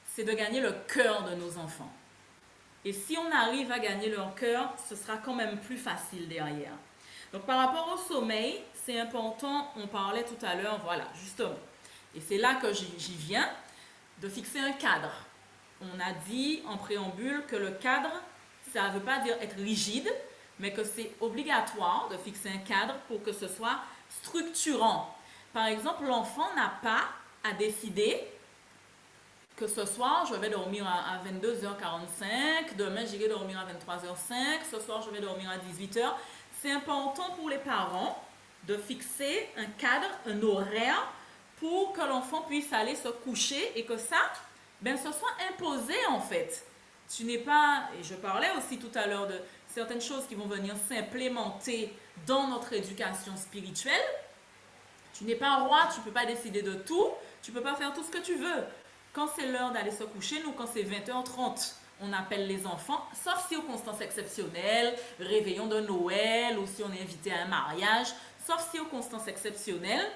c'est de gagner le cœur de nos enfants. Et si on arrive à gagner leur cœur, ce sera quand même plus facile derrière. Donc, par rapport au sommeil, c'est important, on parlait tout à l'heure, voilà, justement. Et c'est là que j'y viens, de fixer un cadre. On a dit en préambule que le cadre, ça ne veut pas dire être rigide, mais que c'est obligatoire de fixer un cadre pour que ce soit structurant. Par exemple, l'enfant n'a pas à décider que ce soir, je vais dormir à 22h45, demain, j'irai dormir à 23h05, ce soir, je vais dormir à 18h. C'est important pour les parents de fixer un cadre, un horaire, pour que l'enfant puisse aller se coucher et que ça, ben, ce soit imposé en fait. Tu n'es pas, et je parlais aussi tout à l'heure de certaines choses qui vont venir s'implémenter dans notre éducation spirituelle. Tu n'es pas roi, tu ne peux pas décider de tout, tu ne peux pas faire tout ce que tu veux. Quand c'est l'heure d'aller se coucher, nous, quand c'est 20h30, on appelle les enfants, sauf si circonstances exceptionnelles, réveillon de Noël, ou si on est invité à un mariage, sauf si circonstances exceptionnelles.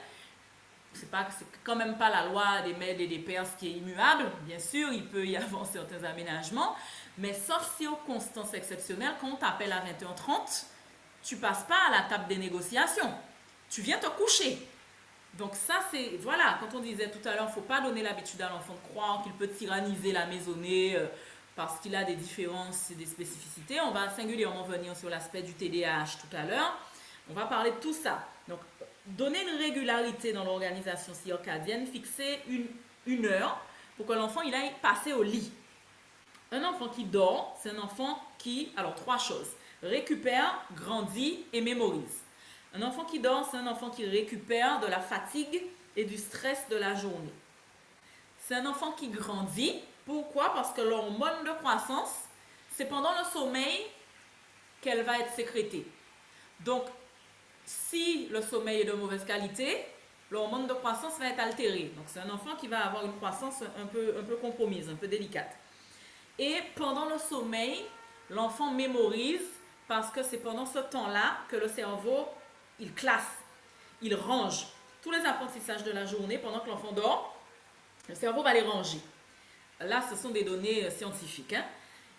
C'est quand même pas la loi des mères et des pères qui est immuable, bien sûr, il peut y avoir certains aménagements, mais sauf circonstances exceptionnelles, quand on t'appelle à 20h30, tu passes pas à la table des négociations, tu viens te coucher. Donc ça, c'est, voilà, quand on disait tout à l'heure, il ne faut pas donner l'habitude à l'enfant de croire qu'il peut tyranniser la maisonnée parce qu'il a des différences et des spécificités. On va singulièrement venir sur l'aspect du TDAH tout à l'heure. On va parler de tout ça. Donc, donner une régularité dans l'organisation circadienne, fixer une heure pour que l'enfant il aille passer au lit. Un enfant qui dort, c'est un enfant qui, alors 3 choses, récupère, grandit et mémorise. Un enfant qui dort, c'est un enfant qui récupère de la fatigue et du stress de la journée. C'est un enfant qui grandit. Pourquoi? Parce que l'hormone de croissance, c'est pendant le sommeil qu'elle va être sécrétée. Donc, si le sommeil est de mauvaise qualité, l'hormone de croissance va être altérée. Donc, c'est un enfant qui va avoir une croissance un peu compromise, un peu délicate. Et pendant le sommeil, l'enfant mémorise parce que c'est pendant ce temps-là que le cerveau, il classe, il range tous les apprentissages de la journée pendant que l'enfant dort. Le cerveau va les ranger. Là, ce sont des données scientifiques. Hein?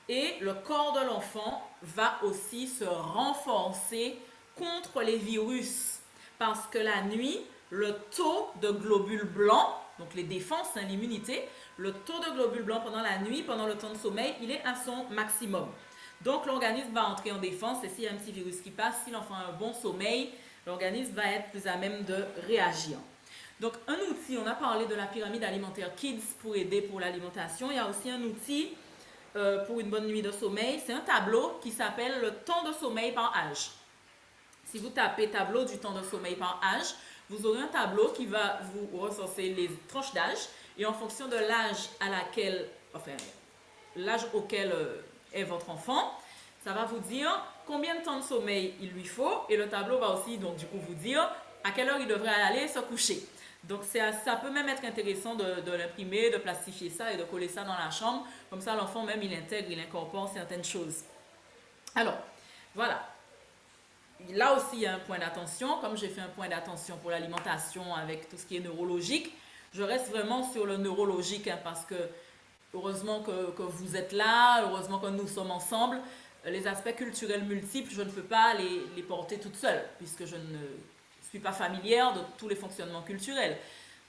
Et le corps de l'enfant va aussi se renforcer contre les virus. Parce que la nuit, le taux de globules blancs, donc les défenses, hein, l'immunité, le taux de globules blancs pendant la nuit, pendant le temps de sommeil, il est à son maximum. Donc l'organisme va entrer en défense et s'il y a un petit virus qui passe, si l'enfant a un bon sommeil, l'organisme va être plus à même de réagir. Donc un outil, on a parlé de la pyramide alimentaire Kids pour aider pour l'alimentation. Il y a aussi un outil pour une bonne nuit de sommeil. C'est un tableau qui s'appelle le temps de sommeil par âge. Si vous tapez tableau du temps de sommeil par âge, vous aurez un tableau qui va vous recenser les tranches d'âge et en fonction de l'âge à laquelle, enfin, l'âge auquel est votre enfant, ça va vous dire combien de temps de sommeil il lui faut et le tableau va aussi donc du coup vous dire à quelle heure il devrait aller se coucher. Donc ça peut même être intéressant de l'imprimer, de plastifier ça et de coller ça dans la chambre. Comme ça l'enfant même il intègre, il incorpore certaines choses. Alors, voilà. Là aussi il y a un point d'attention. Comme j'ai fait un point d'attention pour l'alimentation avec tout ce qui est neurologique, je reste vraiment sur le neurologique hein, parce que heureusement que vous êtes là, heureusement que nous sommes ensemble. Les aspects culturels multiples, je ne peux pas les porter toute seule puisque je ne suis pas familière de tous les fonctionnements culturels.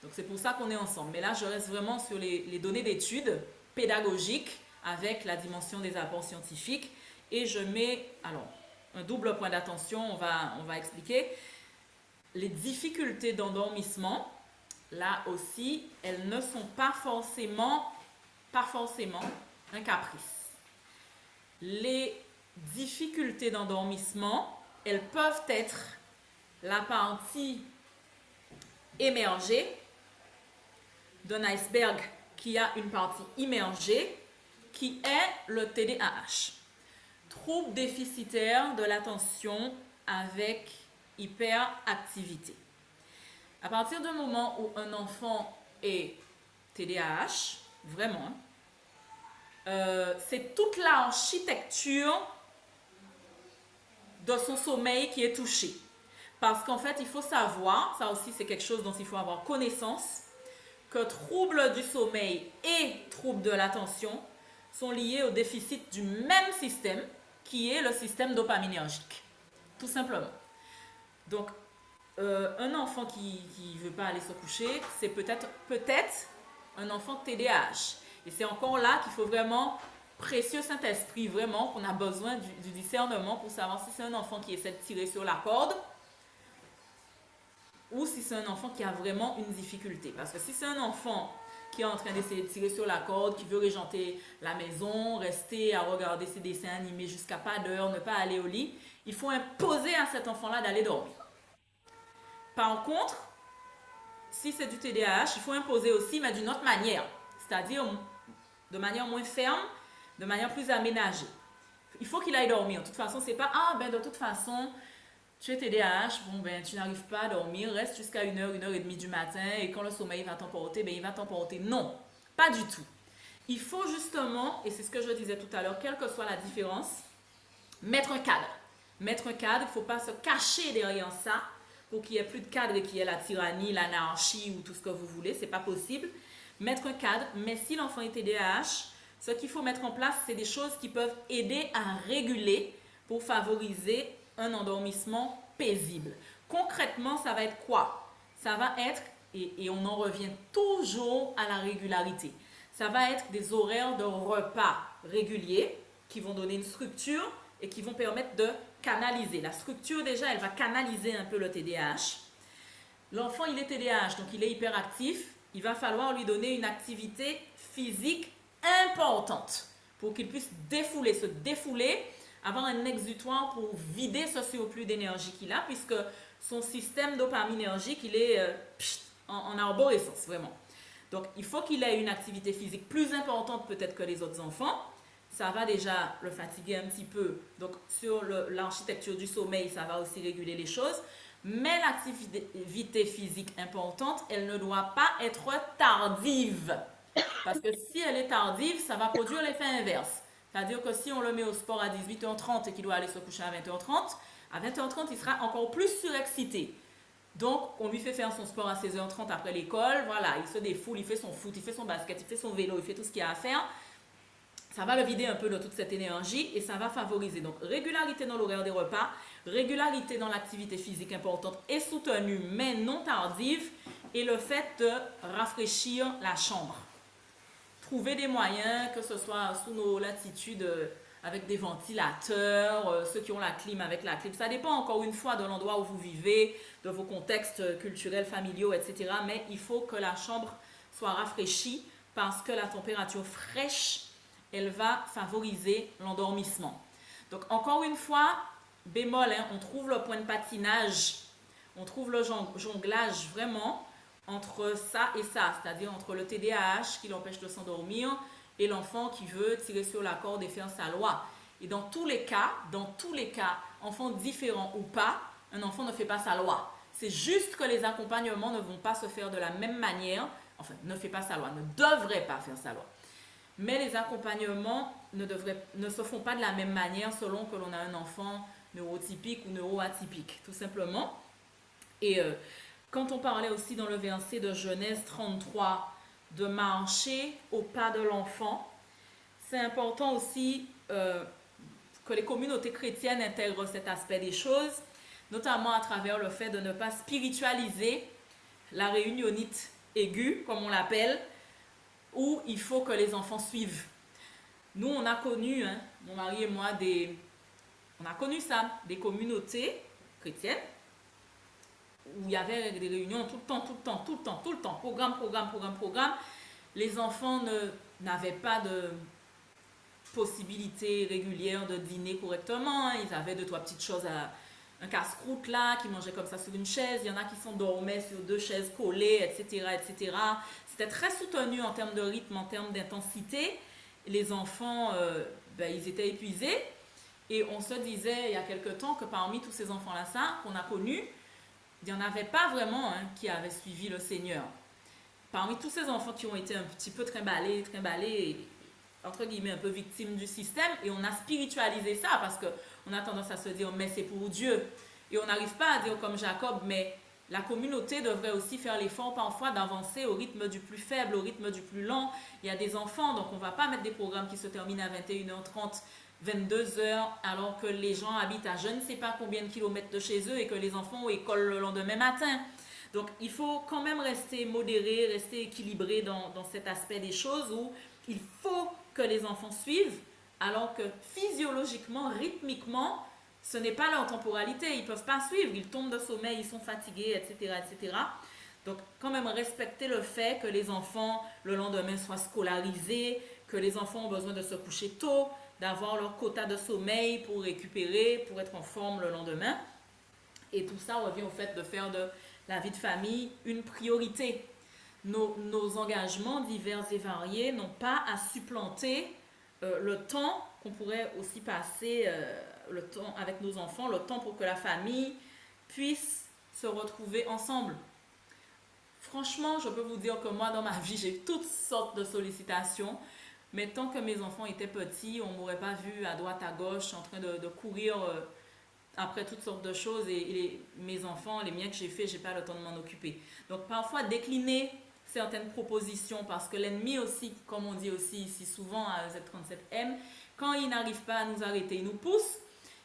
Donc c'est pour ça qu'on est ensemble. Mais là, je reste vraiment sur les données d'études pédagogiques avec la dimension des apports scientifiques. Et je mets, alors, un double point d'attention, on va expliquer. Les difficultés d'endormissement, là aussi, elles ne sont pas forcément un caprice. Les difficultés d'endormissement, elles peuvent être la partie émergée d'un iceberg qui a une partie immergée qui est le TDAH. Trouble déficitaire de l'attention avec hyperactivité. À partir du moment où un enfant est TDAH, vraiment, c'est toute l'architecture de son sommeil qui est touchée. Parce qu'en fait, il faut savoir, ça aussi c'est quelque chose dont il faut avoir connaissance, que troubles du sommeil et troubles de l'attention sont liés au déficit du même système qui est le système dopaminergique. Tout simplement. Donc, un enfant qui ne veut pas aller se coucher, c'est peut-être un enfant TDAH. Et c'est encore là qu'il faut vraiment, précieux Saint-Esprit, vraiment, qu'on a besoin du discernement pour savoir si c'est un enfant qui essaie de tirer sur la corde ou si c'est un enfant qui a vraiment une difficulté. Parce que si c'est un enfant qui est en train d'essayer de tirer sur la corde, qui veut régenter la maison, rester à regarder ses dessins animés jusqu'à pas d'heure, ne pas aller au lit, il faut imposer à cet enfant-là d'aller dormir. Par contre, si c'est du TDAH, il faut imposer aussi, mais d'une autre manière, c'est-à-dire de manière moins ferme, de manière plus aménagée. Il faut qu'il aille dormir. De toute façon, c'est pas « Ah, ben de toute façon, tu es TDAH, bon ben tu n'arrives pas à dormir, reste jusqu'à 1h, 1h30 du matin et quand le sommeil va t'emporter, ben il va t'emporter. » Non, pas du tout. Il faut justement, et c'est ce que je disais tout à l'heure, quelle que soit la différence, mettre un cadre. Mettre un cadre, il ne faut pas se cacher derrière ça pour qu'il n'y ait plus de cadre et qu'il y ait la tyrannie, l'anarchie ou tout ce que vous voulez, c'est pas possible. Mettre un cadre, mais si l'enfant est TDAH, ce qu'il faut mettre en place, c'est des choses qui peuvent aider à réguler pour favoriser un endormissement paisible. Concrètement, ça va être quoi? Ça va être, et on en revient toujours à la régularité, ça va être des horaires de repas réguliers qui vont donner une structure et qui vont permettre de canaliser. La structure, déjà, elle va canaliser un peu le TDAH. L'enfant, il est TDAH, donc il est hyperactif. Il va falloir lui donner une activité physique importante pour qu'il puisse se défouler, avoir un exutoire pour vider ce surplus d'énergie qu'il a, puisque son système dopaminergique, il est en arborescence, vraiment. Donc, il faut qu'il ait une activité physique plus importante peut-être que les autres enfants. Ça va déjà le fatiguer un petit peu. Donc, sur l'architecture du sommeil, ça va aussi réguler les choses. Mais l'activité physique importante, elle ne doit pas être tardive. Parce que si elle est tardive, ça va produire l'effet inverse. C'est-à-dire que si on le met au sport à 18h30 et qu'il doit aller se coucher à 20h30, à 20h30, il sera encore plus surexcité. Donc, on lui fait faire son sport à 16h30 après l'école. Voilà, il se défoule, il fait son foot, il fait son basket, il fait son vélo, il fait tout ce qu'il y a à faire. Ça va le vider un peu de toute cette énergie et ça va favoriser. Donc, régularité dans l'horaire des repas, régularité dans l'activité physique importante et soutenue, mais non tardive, et le fait de rafraîchir la chambre. Trouver des moyens, que ce soit sous nos latitudes avec des ventilateurs, ceux qui ont la clim avec la clim. Ça dépend encore une fois de l'endroit où vous vivez, de vos contextes culturels, familiaux, etc. Mais il faut que la chambre soit rafraîchie parce que la température fraîche, elle va favoriser l'endormissement. Donc encore une fois, bémol, hein, on trouve le point de patinage, on trouve le jonglage vraiment entre ça et ça, c'est-à-dire entre le TDAH qui l'empêche de s'endormir et l'enfant qui veut tirer sur la corde et faire sa loi. Et dans tous les cas, enfants différents ou pas, un enfant ne fait pas sa loi. C'est juste que les accompagnements ne vont pas se faire de la même manière, enfin, ne fait pas sa loi, ne devrait pas faire sa loi. Mais les accompagnements ne se font pas de la même manière selon que l'on a un enfant neurotypique ou neuroatypique, tout simplement. Et quand on parlait aussi dans le verset de Genèse 33, de marcher au pas de l'enfant, c'est important aussi que les communautés chrétiennes intègrent cet aspect des choses, notamment à travers le fait de ne pas spiritualiser la réunionnite aiguë, comme on l'appelle, où il faut que les enfants suivent. Nous, on a connu, hein, mon mari et moi, on a connu ça, des communautés chrétiennes, où il y avait des réunions tout le temps, programme. Les enfants n'avaient pas de possibilité régulière de dîner correctement, hein. Ils avaient 2-3 petites choses, un casse-croûte là, qui mangeait comme ça sur une chaise, il y en a qui s'endormaient sur 2 chaises collées, etc. C'était très soutenu en termes de rythme, en termes d'intensité. Les enfants, ils étaient épuisés, et on se disait il y a quelque temps que parmi tous ces enfants-là, qu'on a connus, il n'y en avait pas vraiment qui avaient suivi le Seigneur. Parmi tous ces enfants qui ont été un petit peu trimballés, entre guillemets, un peu victimes du système, et on a spiritualisé ça parce qu'on a tendance à se dire, mais c'est pour Dieu. Et on n'arrive pas à dire comme Jacob, mais la communauté devrait aussi faire l'effort parfois d'avancer au rythme du plus faible, au rythme du plus lent. Il y a des enfants, donc on ne va pas mettre des programmes qui se terminent à 21h30, 22h, alors que les gens habitent à je ne sais pas combien de kilomètres de chez eux et que les enfants ont école le lendemain matin. Donc il faut quand même rester modéré, rester équilibré dans cet aspect des choses où il faut que les enfants suivent, alors que physiologiquement, rythmiquement, ce n'est pas leur temporalité. Ils ne peuvent pas suivre, ils tombent de sommeil, ils sont fatigués, etc. Donc quand même respecter le fait que les enfants le lendemain soient scolarisés, que les enfants ont besoin de se coucher tôt, d'avoir leur quota de sommeil pour récupérer, pour être en forme le lendemain. Et tout ça revient au fait de faire de la vie de famille une priorité. Nos engagements divers et variés n'ont pas à supplanter le temps qu'on pourrait aussi passer le temps avec nos enfants, le temps pour que la famille puisse se retrouver ensemble. Franchement, je peux vous dire que moi, dans ma vie, j'ai eu toutes sortes de sollicitations. Mais tant que mes enfants étaient petits, on ne m'aurait pas vu à droite, à gauche, en train de courir après toutes sortes de choses. Et mes enfants, les miens que j'ai faits, je n'ai pas le temps de m'en occuper. Donc parfois, décliner certaines propositions, parce que l'ennemi aussi, comme on dit aussi ici souvent à Z37M, quand il n'arrive pas à nous arrêter, il nous pousse.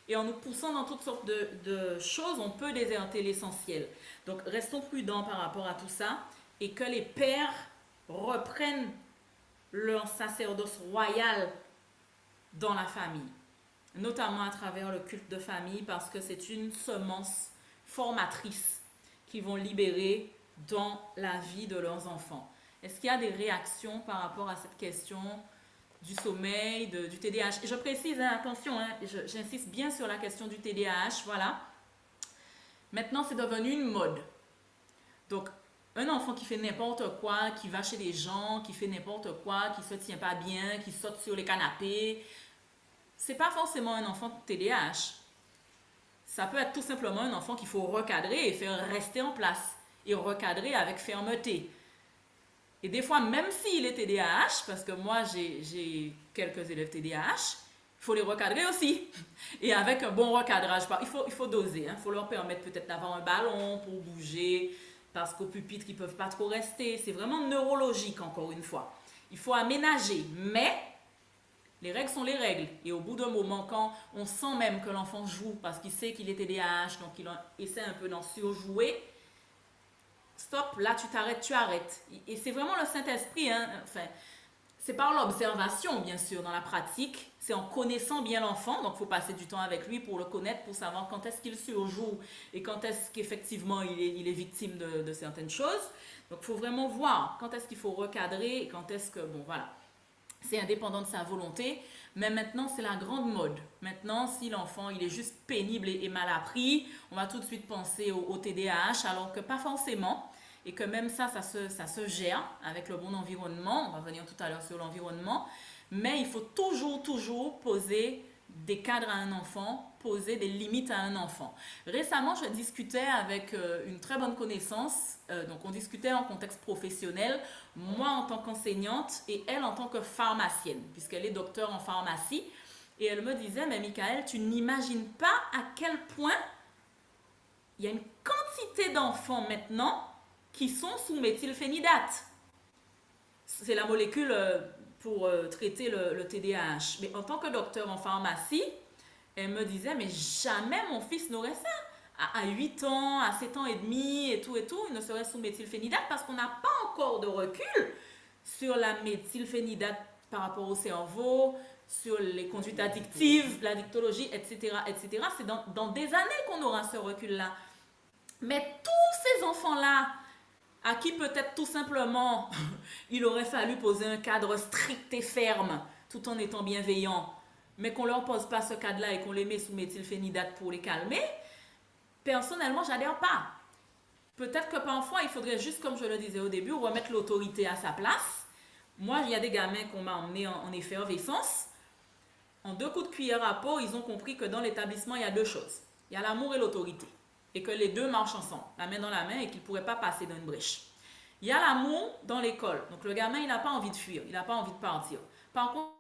Et en nous poussant dans toutes sortes de choses, on peut déserter l'essentiel. Donc restons prudents par rapport à tout ça, et que les pères reprennent leur sacerdoce royal dans la famille, notamment à travers le culte de famille, parce que c'est une semence formatrice qu'ils vont libérer dans la vie de leurs enfants. Est-ce qu'il y a des réactions par rapport à cette question du sommeil, du TDAH? Et je précise, attention, j'insiste bien sur la question du TDAH, voilà. Maintenant, c'est devenu une mode. Donc, Un enfant qui fait n'importe quoi, qui va chez les gens, qui fait n'importe quoi, qui se tient pas bien, qui saute sur les canapés, c'est pas forcément un enfant TDAH. Ça peut être tout simplement un enfant qu'il faut recadrer et faire rester en place et recadrer avec fermeté. Et des fois, même s'il est TDAH, parce que moi j'ai quelques élèves TDAH, il faut les recadrer aussi. Et avec un bon recadrage, il faut doser. Il faut leur permettre peut-être d'avoir un ballon pour bouger, parce qu'au pupitre, ils ne peuvent pas trop rester. C'est vraiment neurologique, encore une fois. Il faut aménager, mais les règles sont les règles. Et au bout d'un moment, quand on sent même que l'enfant joue, parce qu'il sait qu'il est TDAH, donc il essaie un peu d'en surjouer, stop, là tu t'arrêtes, tu arrêtes. Et c'est vraiment le Saint-Esprit, enfin, c'est par l'observation, bien sûr, dans la pratique. C'est en connaissant bien l'enfant, donc il faut passer du temps avec lui pour le connaître, pour savoir quand est-ce qu'il surjoue et quand est-ce qu'effectivement il est victime de certaines choses. Donc il faut vraiment voir quand est-ce qu'il faut recadrer et quand est-ce que, bon voilà, c'est indépendant de sa volonté. Mais maintenant, c'est la grande mode. Maintenant, si l'enfant il est juste pénible et mal appris, on va tout de suite penser au TDAH, alors que pas forcément. Et que même ça se gère avec le bon environnement. On va revenir tout à l'heure sur l'environnement. Mais il faut toujours poser des cadres à un enfant, poser des limites à un enfant. Récemment, je discutais avec une très bonne connaissance. Donc, on discutait en contexte professionnel. Moi, en tant qu'enseignante et elle en tant que pharmacienne, puisqu'elle est docteure en pharmacie. Et elle me disait, mais Michael, tu n'imagines pas à quel point il y a une quantité d'enfants maintenant qui sont sous méthylphénidate. C'est la molécule pour traiter le TDAH. Mais en tant que docteur en pharmacie, elle me disait, mais jamais mon fils n'aurait ça. À 8 ans, à 7 ans et demi et tout, il ne serait sous méthylphénidate parce qu'on n'a pas encore de recul sur la méthylphénidate par rapport au cerveau, sur les conduites addictives, l'addictologie, etc., etc. C'est dans des années qu'on aura ce recul-là. Mais tous ces enfants-là, à qui peut-être tout simplement il aurait fallu poser un cadre strict et ferme tout en étant bienveillant, mais qu'on ne leur pose pas ce cadre-là et qu'on les met sous méthylphénidate pour les calmer, personnellement, j'adhère pas. Peut-être que parfois, il faudrait juste, comme je le disais au début, remettre l'autorité à sa place. Moi, il y a des gamins qu'on m'a emmenés en effervescence. En 2 coups de cuillère à peau, ils ont compris que dans l'établissement, il y a 2 choses. Il y a l'amour et l'autorité. Et que les 2 marchent ensemble, la main dans la main, et qu'ils ne pourraient pas passer dans une brèche. Il y a l'amour dans l'école. Donc le gamin, il n'a pas envie de fuir, il n'a pas envie de partir. Par contre,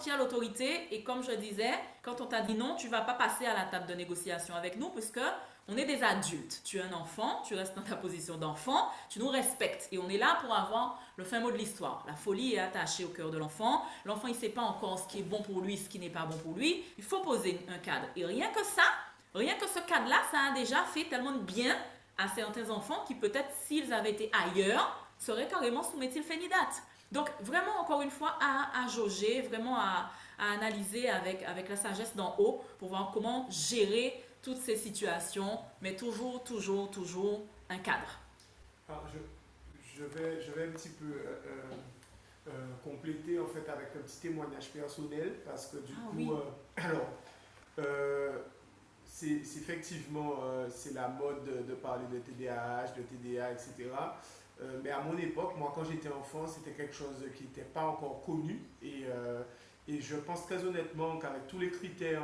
il y a l'autorité, et comme je disais, quand on t'a dit non, tu ne vas pas passer à la table de négociation avec nous, puisque on est des adultes. Tu es un enfant, tu restes dans ta position d'enfant, tu nous respectes. Et on est là pour avoir le fin mot de l'histoire. La folie est attachée au cœur de l'enfant. L'enfant, il ne sait pas encore ce qui est bon pour lui, ce qui n'est pas bon pour lui. Il faut poser un cadre. Et rien que ce cadre-là, ça a déjà fait tellement de bien à certains enfants qui peut-être, s'ils avaient été ailleurs, seraient carrément sous méthylphénidate. Donc, vraiment, encore une fois, à jauger, vraiment à analyser avec la sagesse d'en haut pour voir comment gérer toutes ces situations, mais toujours un cadre. Alors, je vais un petit peu compléter en fait avec un petit témoignage personnel parce que du coup, oui. C'est effectivement c'est la mode de parler de TDAH, de TDA, etc. Mais à mon époque, moi quand j'étais enfant, c'était quelque chose qui n'était pas encore connu et je pense très honnêtement qu'avec tous les critères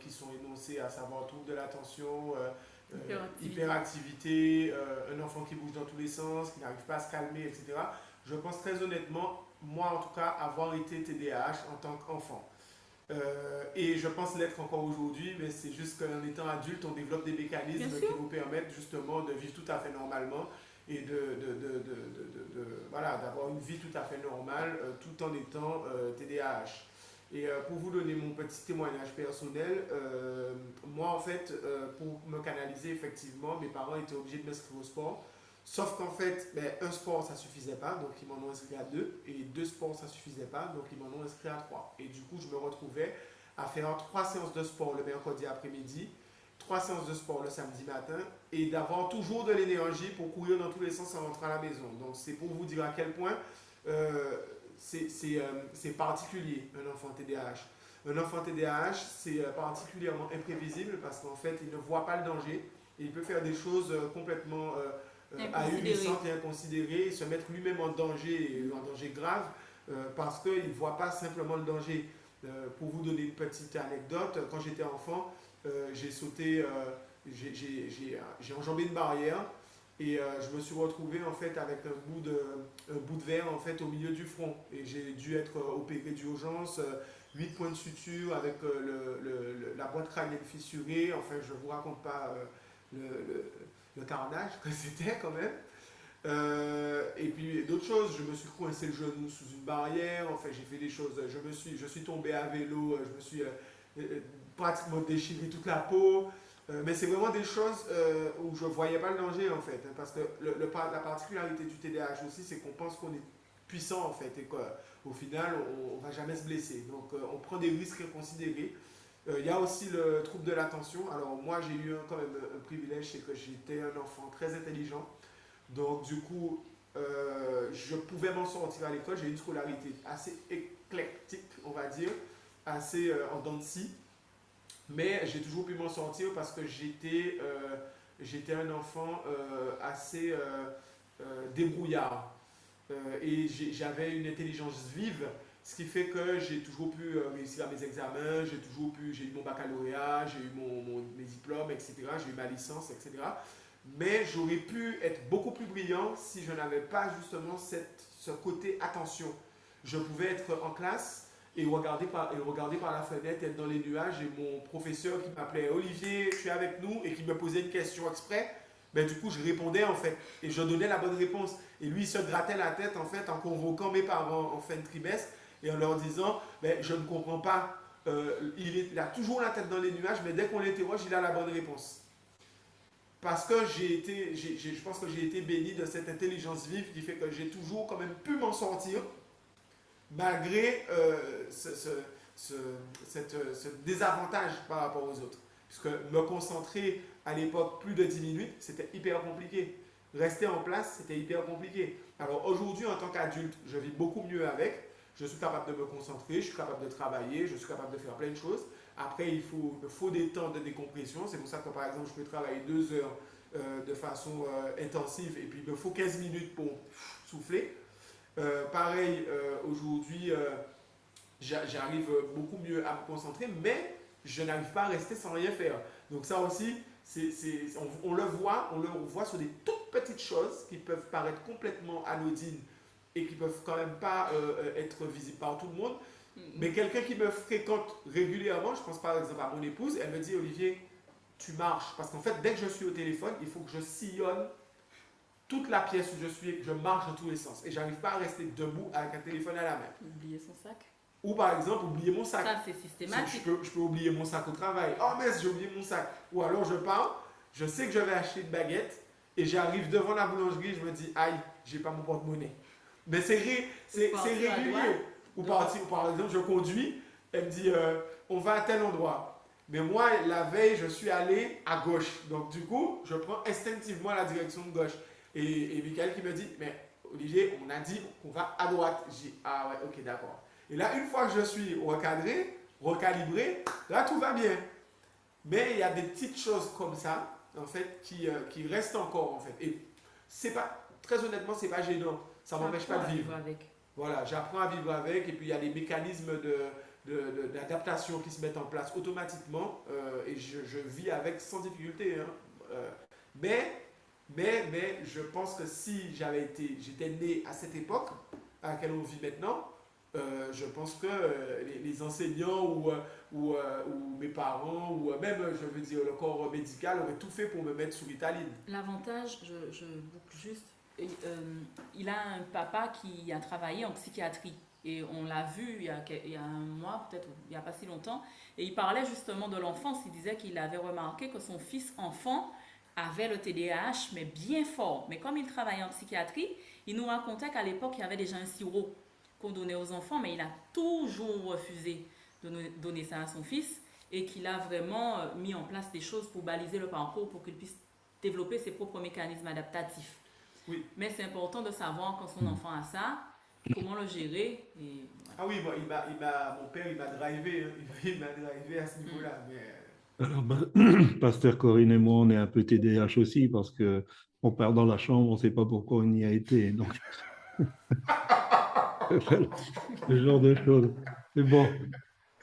qui sont énoncés, à savoir trouble de l'attention, hyperactivité, un enfant qui bouge dans tous les sens, qui n'arrive pas à se calmer, etc. Je pense très honnêtement, moi en tout cas, avoir été TDAH en tant qu'enfant. Et je pense l'être encore aujourd'hui, mais c'est juste qu'en étant adulte, on développe des mécanismes qui nous permettent justement de vivre tout à fait normalement et voilà, d'avoir une vie tout à fait normale tout en étant TDAH. Et pour vous donner mon petit témoignage personnel, moi en fait, pour me canaliser effectivement, mes parents étaient obligés de m'inscrire au sport. Sauf qu'en fait, un sport ça suffisait pas, donc ils m'en ont inscrit à 2, et 2 sports ça suffisait pas, donc ils m'en ont inscrit à 3. Et du coup, je me retrouvais à faire 3 séances de sport le mercredi après-midi, 3 séances de sport le samedi matin, et d'avoir toujours de l'énergie pour courir dans tous les sens en rentrant à la maison. Donc c'est pour vous dire à quel point c'est particulier, un enfant TDAH. Un enfant TDAH, c'est particulièrement imprévisible parce qu'en fait, il ne voit pas le danger. Et il peut faire des choses complètement Inconsidéré. ahurissantes et inconsidérées, et se mettre lui-même en danger grave, parce qu'il ne voit pas simplement le danger. Pour vous donner une petite anecdote, quand j'étais enfant, j'ai sauté, j'ai enjambé une barrière et je me suis retrouvé en fait avec un bout de verre en fait au milieu du front et j'ai dû être opéré d'urgence, 8 points de suture avec la boîte crânienne fissurée. Enfin, je ne vous raconte pas le carnage que c'était quand même. Et puis d'autres choses, je me suis coincé le genou sous une barrière, enfin j'ai fait des choses, je suis tombé à vélo, je me suis pratiquement déchiré toute la peau, mais c'est vraiment des choses où je ne voyais pas le danger en fait, hein, parce que la particularité du TDAH aussi, c'est qu'on pense qu'on est puissant en fait, et qu'au final on ne va jamais se blesser, donc on prend des risques inconsidérés. Il y a aussi le trouble de l'attention. Alors moi j'ai eu quand même un privilège, c'est que j'étais un enfant très intelligent. Donc, du coup, je pouvais m'en sortir à l'école. J'ai eu une scolarité assez éclectique, on va dire, assez en dents de scie. Mais j'ai toujours pu m'en sortir parce que j'étais un enfant assez débrouillard. Et j'avais une intelligence vive, ce qui fait que j'ai toujours pu réussir à mes examens, j'ai eu mon baccalauréat, j'ai eu mes diplômes, etc. J'ai eu ma licence, etc. Mais j'aurais pu être beaucoup plus brillant si je n'avais pas justement ce côté attention. Je pouvais être en classe et regarder par la fenêtre, être dans les nuages, et mon professeur qui m'appelait Olivier, tu es avec nous, et qui me posait une question exprès, ben, du coup je répondais en fait, et je donnais la bonne réponse. Et lui il se grattait la tête en fait en convoquant mes parents en fin de trimestre et en leur disant, ben, je ne comprends pas, il a toujours la tête dans les nuages, mais dès qu'on l'interroge, il a la bonne réponse. Parce que je pense que j'ai été béni de cette intelligence vive qui fait que j'ai toujours quand même pu m'en sortir malgré ce désavantage par rapport aux autres. Puisque me concentrer à l'époque plus de 10 minutes, c'était hyper compliqué. Rester en place, c'était hyper compliqué. Alors aujourd'hui, en tant qu'adulte, je vis beaucoup mieux avec. Je suis capable de me concentrer, je suis capable de travailler, je suis capable de faire plein de choses. Après, il me faut des temps de décompression. C'est pour ça que, par exemple, je peux travailler 2 heures de façon intensive et puis il me faut 15 minutes pour souffler. Pareil, aujourd'hui, j'arrive beaucoup mieux à me concentrer, mais je n'arrive pas à rester sans rien faire. Donc ça aussi, on le voit sur des toutes petites choses qui peuvent paraître complètement anodines et qui peuvent quand même pas être visibles par tout le monde. Mais quelqu'un qui me fréquente régulièrement, je pense par exemple à mon épouse, elle me dit, Olivier, tu marches. Parce qu'en fait, dès que je suis au téléphone, il faut que je sillonne toute la pièce où je suis, que je marche dans tous les sens. Et j'arrive pas à rester debout avec un téléphone à la main. Oublier son sac. Ou par exemple, oublier mon sac. Ça, c'est systématique. Je peux oublier mon sac au travail. Oh mince, j'ai oublié mon sac. Ou alors je pars, je sais que je vais acheter une baguette et j'arrive devant la boulangerie et je me dis, aïe, j'ai pas mon porte-monnaie. Mais c'est régulier. Ou par exemple, je conduis, elle me dit, on va à tel endroit. Mais moi, la veille, je suis allé à gauche. Donc du coup, je prends instinctivement la direction de gauche. Et Michael qui me dit, mais Olivier, on a dit qu'on va à droite. J'ai dit, ah ouais, ok, d'accord. Et là, une fois que je suis recadré, recalibré, là, tout va bien. Mais il y a des petites choses comme ça, en fait, qui restent encore, en fait. Et c'est pas, très honnêtement, c'est pas gênant. Ça m'empêche pas de vivre. Avec. Voilà, j'apprends à vivre avec. Et puis, il y a des mécanismes d'adaptation qui se mettent en place automatiquement. Et je vis avec sans difficulté. Hein. Mais je pense que si j'étais né à cette époque à laquelle on vit maintenant, je pense que les enseignants ou mes parents ou même, je veux dire, le corps médical auraient tout fait pour me mettre sous Ritaline. L'avantage, je boucle juste, il a un papa qui a travaillé en psychiatrie. Et on l'a vu il y a un mois, peut-être il n'y a pas si longtemps. Et il parlait justement de l'enfance. Il disait qu'il avait remarqué que son fils enfant avait le TDAH, mais bien fort. Mais comme il travaillait en psychiatrie, il nous racontait qu'à l'époque, il y avait déjà un sirop qu'on donnait aux enfants, mais il a toujours refusé de donner ça à son fils et qu'il a vraiment mis en place des choses pour baliser le parcours, pour qu'il puisse développer ses propres mécanismes adaptatifs. Oui. Mais c'est important de savoir quand son enfant a ça, comment le gérer. Et... Ah oui, mon père, il m'a drivé, hein. Il m'a drivé à ce niveau-là. Mais Alors, Pasteur Corinne et moi, on est un peu TDAH aussi parce que on part dans la chambre, on ne sait pas pourquoi on y a été. Donc, voilà, ce genre de choses. Mais bon,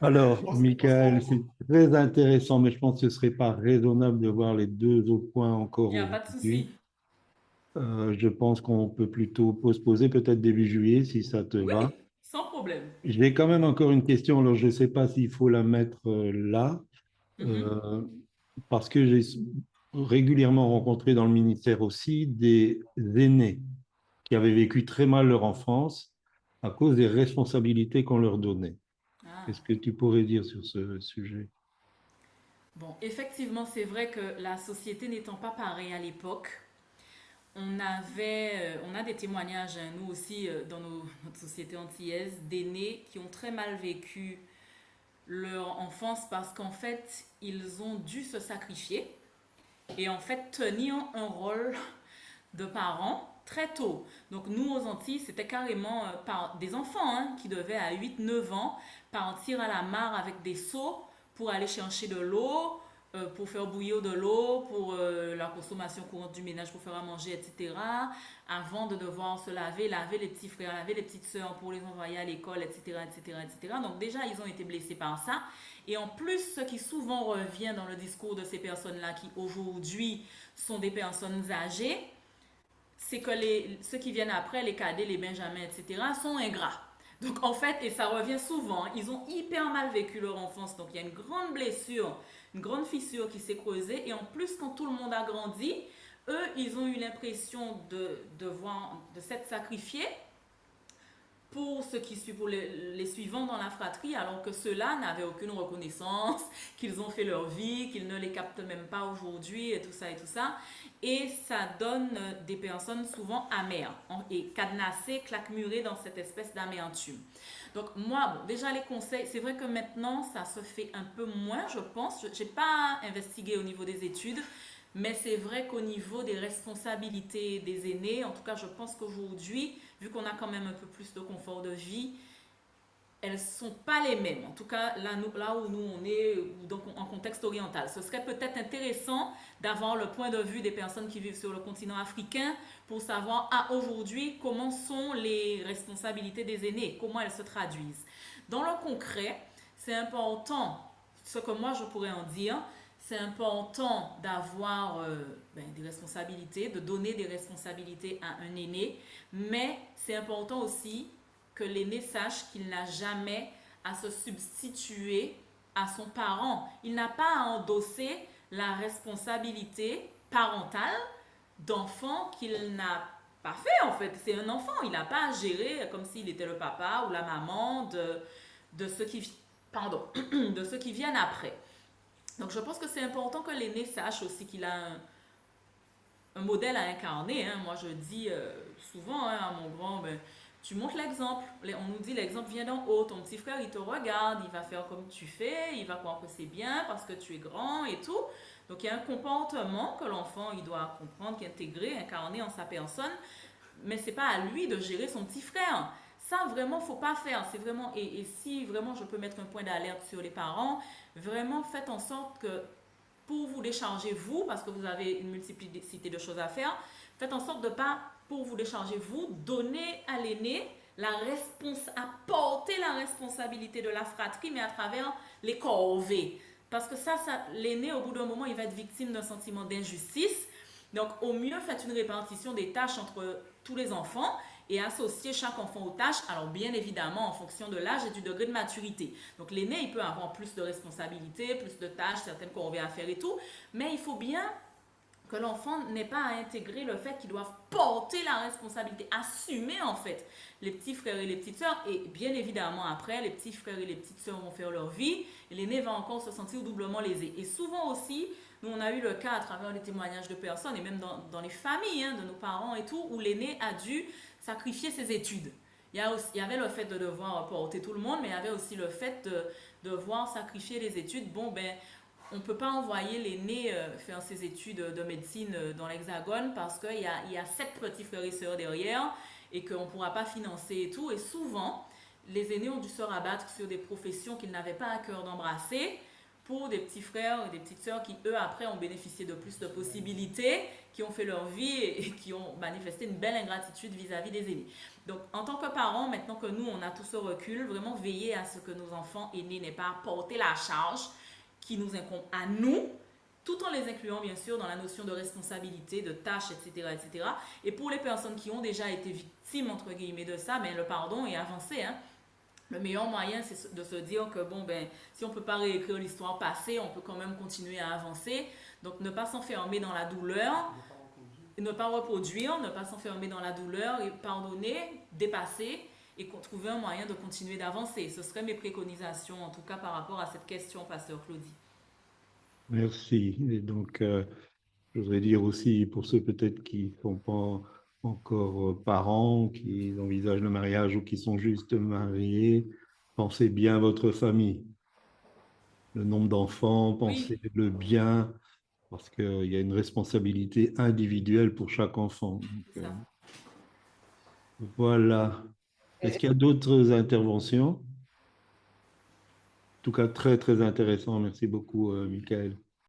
alors, On se Michael, rend- c'est très intéressant, mais je pense que ce ne serait pas raisonnable de voir les deux autres points Il encore n'y a pas de souci. aujourd'hui. Je pense qu'on peut plutôt postposer peut-être début juillet si ça te Oui, va. sans problème. J'ai quand même encore une question, alors je ne sais pas s'il faut la mettre là, Mhm. euh, parce que j'ai régulièrement rencontré dans le ministère aussi des aînés qui avaient vécu très mal leur enfance à cause des responsabilités qu'on leur donnait. Ah. Qu'est-ce que tu pourrais dire sur ce sujet? Bon, effectivement, c'est vrai que la société n'étant pas pareille à l'époque, on a des témoignages, hein, nous aussi, dans notre société antillaise, d'aînés qui ont très mal vécu leur enfance parce qu'en fait, ils ont dû se sacrifier et en fait tenir un rôle de parents très tôt. Donc nous aux Antilles, c'était carrément des enfants hein, qui devaient à 8 9 ans partir à la mare avec des seaux pour aller chercher de l'eau, pour faire bouillir de l'eau, pour la consommation courante du ménage, pour faire à manger, etc. Avant de devoir se laver, laver les petits frères, laver les petites sœurs pour les envoyer à l'école, etc., etc., etc. Donc déjà, ils ont été blessés par ça. Et en plus, ce qui souvent revient dans le discours de ces personnes-là qui aujourd'hui sont des personnes âgées, c'est que ceux qui viennent après, les cadets, les benjamins, etc., sont ingrats. Donc en fait, et ça revient souvent, ils ont hyper mal vécu leur enfance. Donc il y a une grande blessure, une grande fissure qui s'est creusée. Et en plus, quand tout le monde a grandi, eux, ils ont eu l'impression de s'être sacrifiés pour ceux qui suivent, pour les suivants dans la fratrie, alors que ceux-là n'avaient aucune reconnaissance, qu'ils ont fait leur vie, qu'ils ne les captent même pas aujourd'hui, et tout ça et tout ça. Et ça donne des personnes souvent amères et cadenassées, claquemurées dans cette espèce d'amertume. Donc moi, bon, déjà les conseils, c'est vrai que maintenant ça se fait un peu moins, je pense. Je n'ai pas investigué au niveau des études, mais c'est vrai qu'au niveau des responsabilités des aînés, en tout cas je pense qu'aujourd'hui, vu qu'on a quand même un peu plus de confort de vie, elles ne sont pas les mêmes. En tout cas, là où nous on est, donc en contexte oriental. Ce serait peut-être intéressant d'avoir le point de vue des personnes qui vivent sur le continent africain pour savoir, aujourd'hui, comment sont les responsabilités des aînés, comment elles se traduisent. Dans le concret, c'est important, ce que moi je pourrais en dire, c'est important d'avoir des responsabilités, de donner des responsabilités à un aîné, mais c'est important aussi que l'aîné sache qu'il n'a jamais à se substituer à son parent. Il n'a pas à endosser la responsabilité parentale d'enfant qu'il n'a pas fait en fait. C'est un enfant, il n'a pas à gérer comme s'il était le papa ou la maman de ceux qui, pardon, de ceux qui viennent après. Donc je pense que c'est important que l'aîné sache aussi qu'il a un modèle à incarner. Hein. Moi je dis souvent hein, à mon grand, tu montres l'exemple. On nous dit l'exemple vient d'en haut. Ton petit frère il te regarde, il va faire comme tu fais, il va croire que c'est bien parce que tu es grand et tout. Donc il y a un comportement que l'enfant il doit comprendre, intégrer, incarner en sa personne. Mais c'est pas à lui de gérer son petit frère. Ça, vraiment, faut pas faire. C'est vraiment, et si vraiment je peux mettre un point d'alerte sur les parents, vraiment faites en sorte que pour vous décharger vous, parce que vous avez une multiplicité de choses à faire, faites en sorte de pas, pour vous décharger vous, donner à l'aîné à porter la responsabilité de la fratrie, mais à travers les corvées. Parce que ça l'aîné, au bout d'un moment, il va être victime d'un sentiment d'injustice. Donc, au mieux, faites une répartition des tâches entre tous les enfants et associer chaque enfant aux tâches, alors bien évidemment en fonction de l'âge et du degré de maturité. Donc l'aîné, il peut avoir plus de responsabilités, plus de tâches, certaines qu'on revient à faire et tout, mais il faut bien que l'enfant n'ait pas à intégrer le fait qu'ils doivent porter la responsabilité, assumer en fait les petits frères et les petites sœurs, et bien évidemment après, les petits frères et les petites sœurs vont faire leur vie, et l'aîné va encore se sentir doublement lésé. Et souvent aussi, nous on a eu le cas à travers les témoignages de personnes, et même dans les familles hein, de nos parents et tout, où l'aîné a dû sacrifier ses études. Il y avait le fait de devoir porter tout le monde, mais il y avait aussi le fait de devoir sacrifier les études. Bon, on ne peut pas envoyer l'aîné faire ses études de médecine dans l'Hexagone parce qu'il y a 7 petits frères et sœurs derrière et qu'on ne pourra pas financer et tout. Et souvent, les aînés ont dû se rabattre sur des professions qu'ils n'avaient pas à cœur d'embrasser pour des petits frères et des petites sœurs qui, eux, après, ont bénéficié de plus de possibilités, qui ont fait leur vie et qui ont manifesté une belle ingratitude vis-à-vis des aînés. Donc, en tant que parents, maintenant que nous, on a tout ce recul, vraiment veiller à ce que nos enfants aînés n'aient pas à porter la charge qui nous incombe à nous, tout en les incluant bien sûr dans la notion de responsabilité, de tâches, etc., etc. Et pour les personnes qui ont déjà été victimes, entre guillemets, de ça, ben, le pardon est avancé. Hein. Le meilleur moyen, c'est de se dire que, bon, ben, si on ne peut pas réécrire l'histoire passée, on peut quand même continuer à avancer. Donc, ne pas s'enfermer dans la douleur, ne pas reproduire, ne pas s'enfermer dans la douleur, et pardonner, dépasser, et trouver un moyen de continuer d'avancer. Ce seraient mes préconisations, en tout cas, par rapport à cette question, Pasteur Claudie. Merci. Et donc, je voudrais dire aussi, pour ceux peut-être qui ne sont pas encore parents, qui envisagent le mariage ou qui sont juste mariés, pensez bien à votre famille. Le nombre d'enfants, pensez Oui. le bien, parce qu'il y a une responsabilité individuelle pour chaque enfant. Donc, C'est ça. voilà. Est-ce qu'il y a d'autres interventions? En tout cas, très, très intéressant. Merci beaucoup, Michael.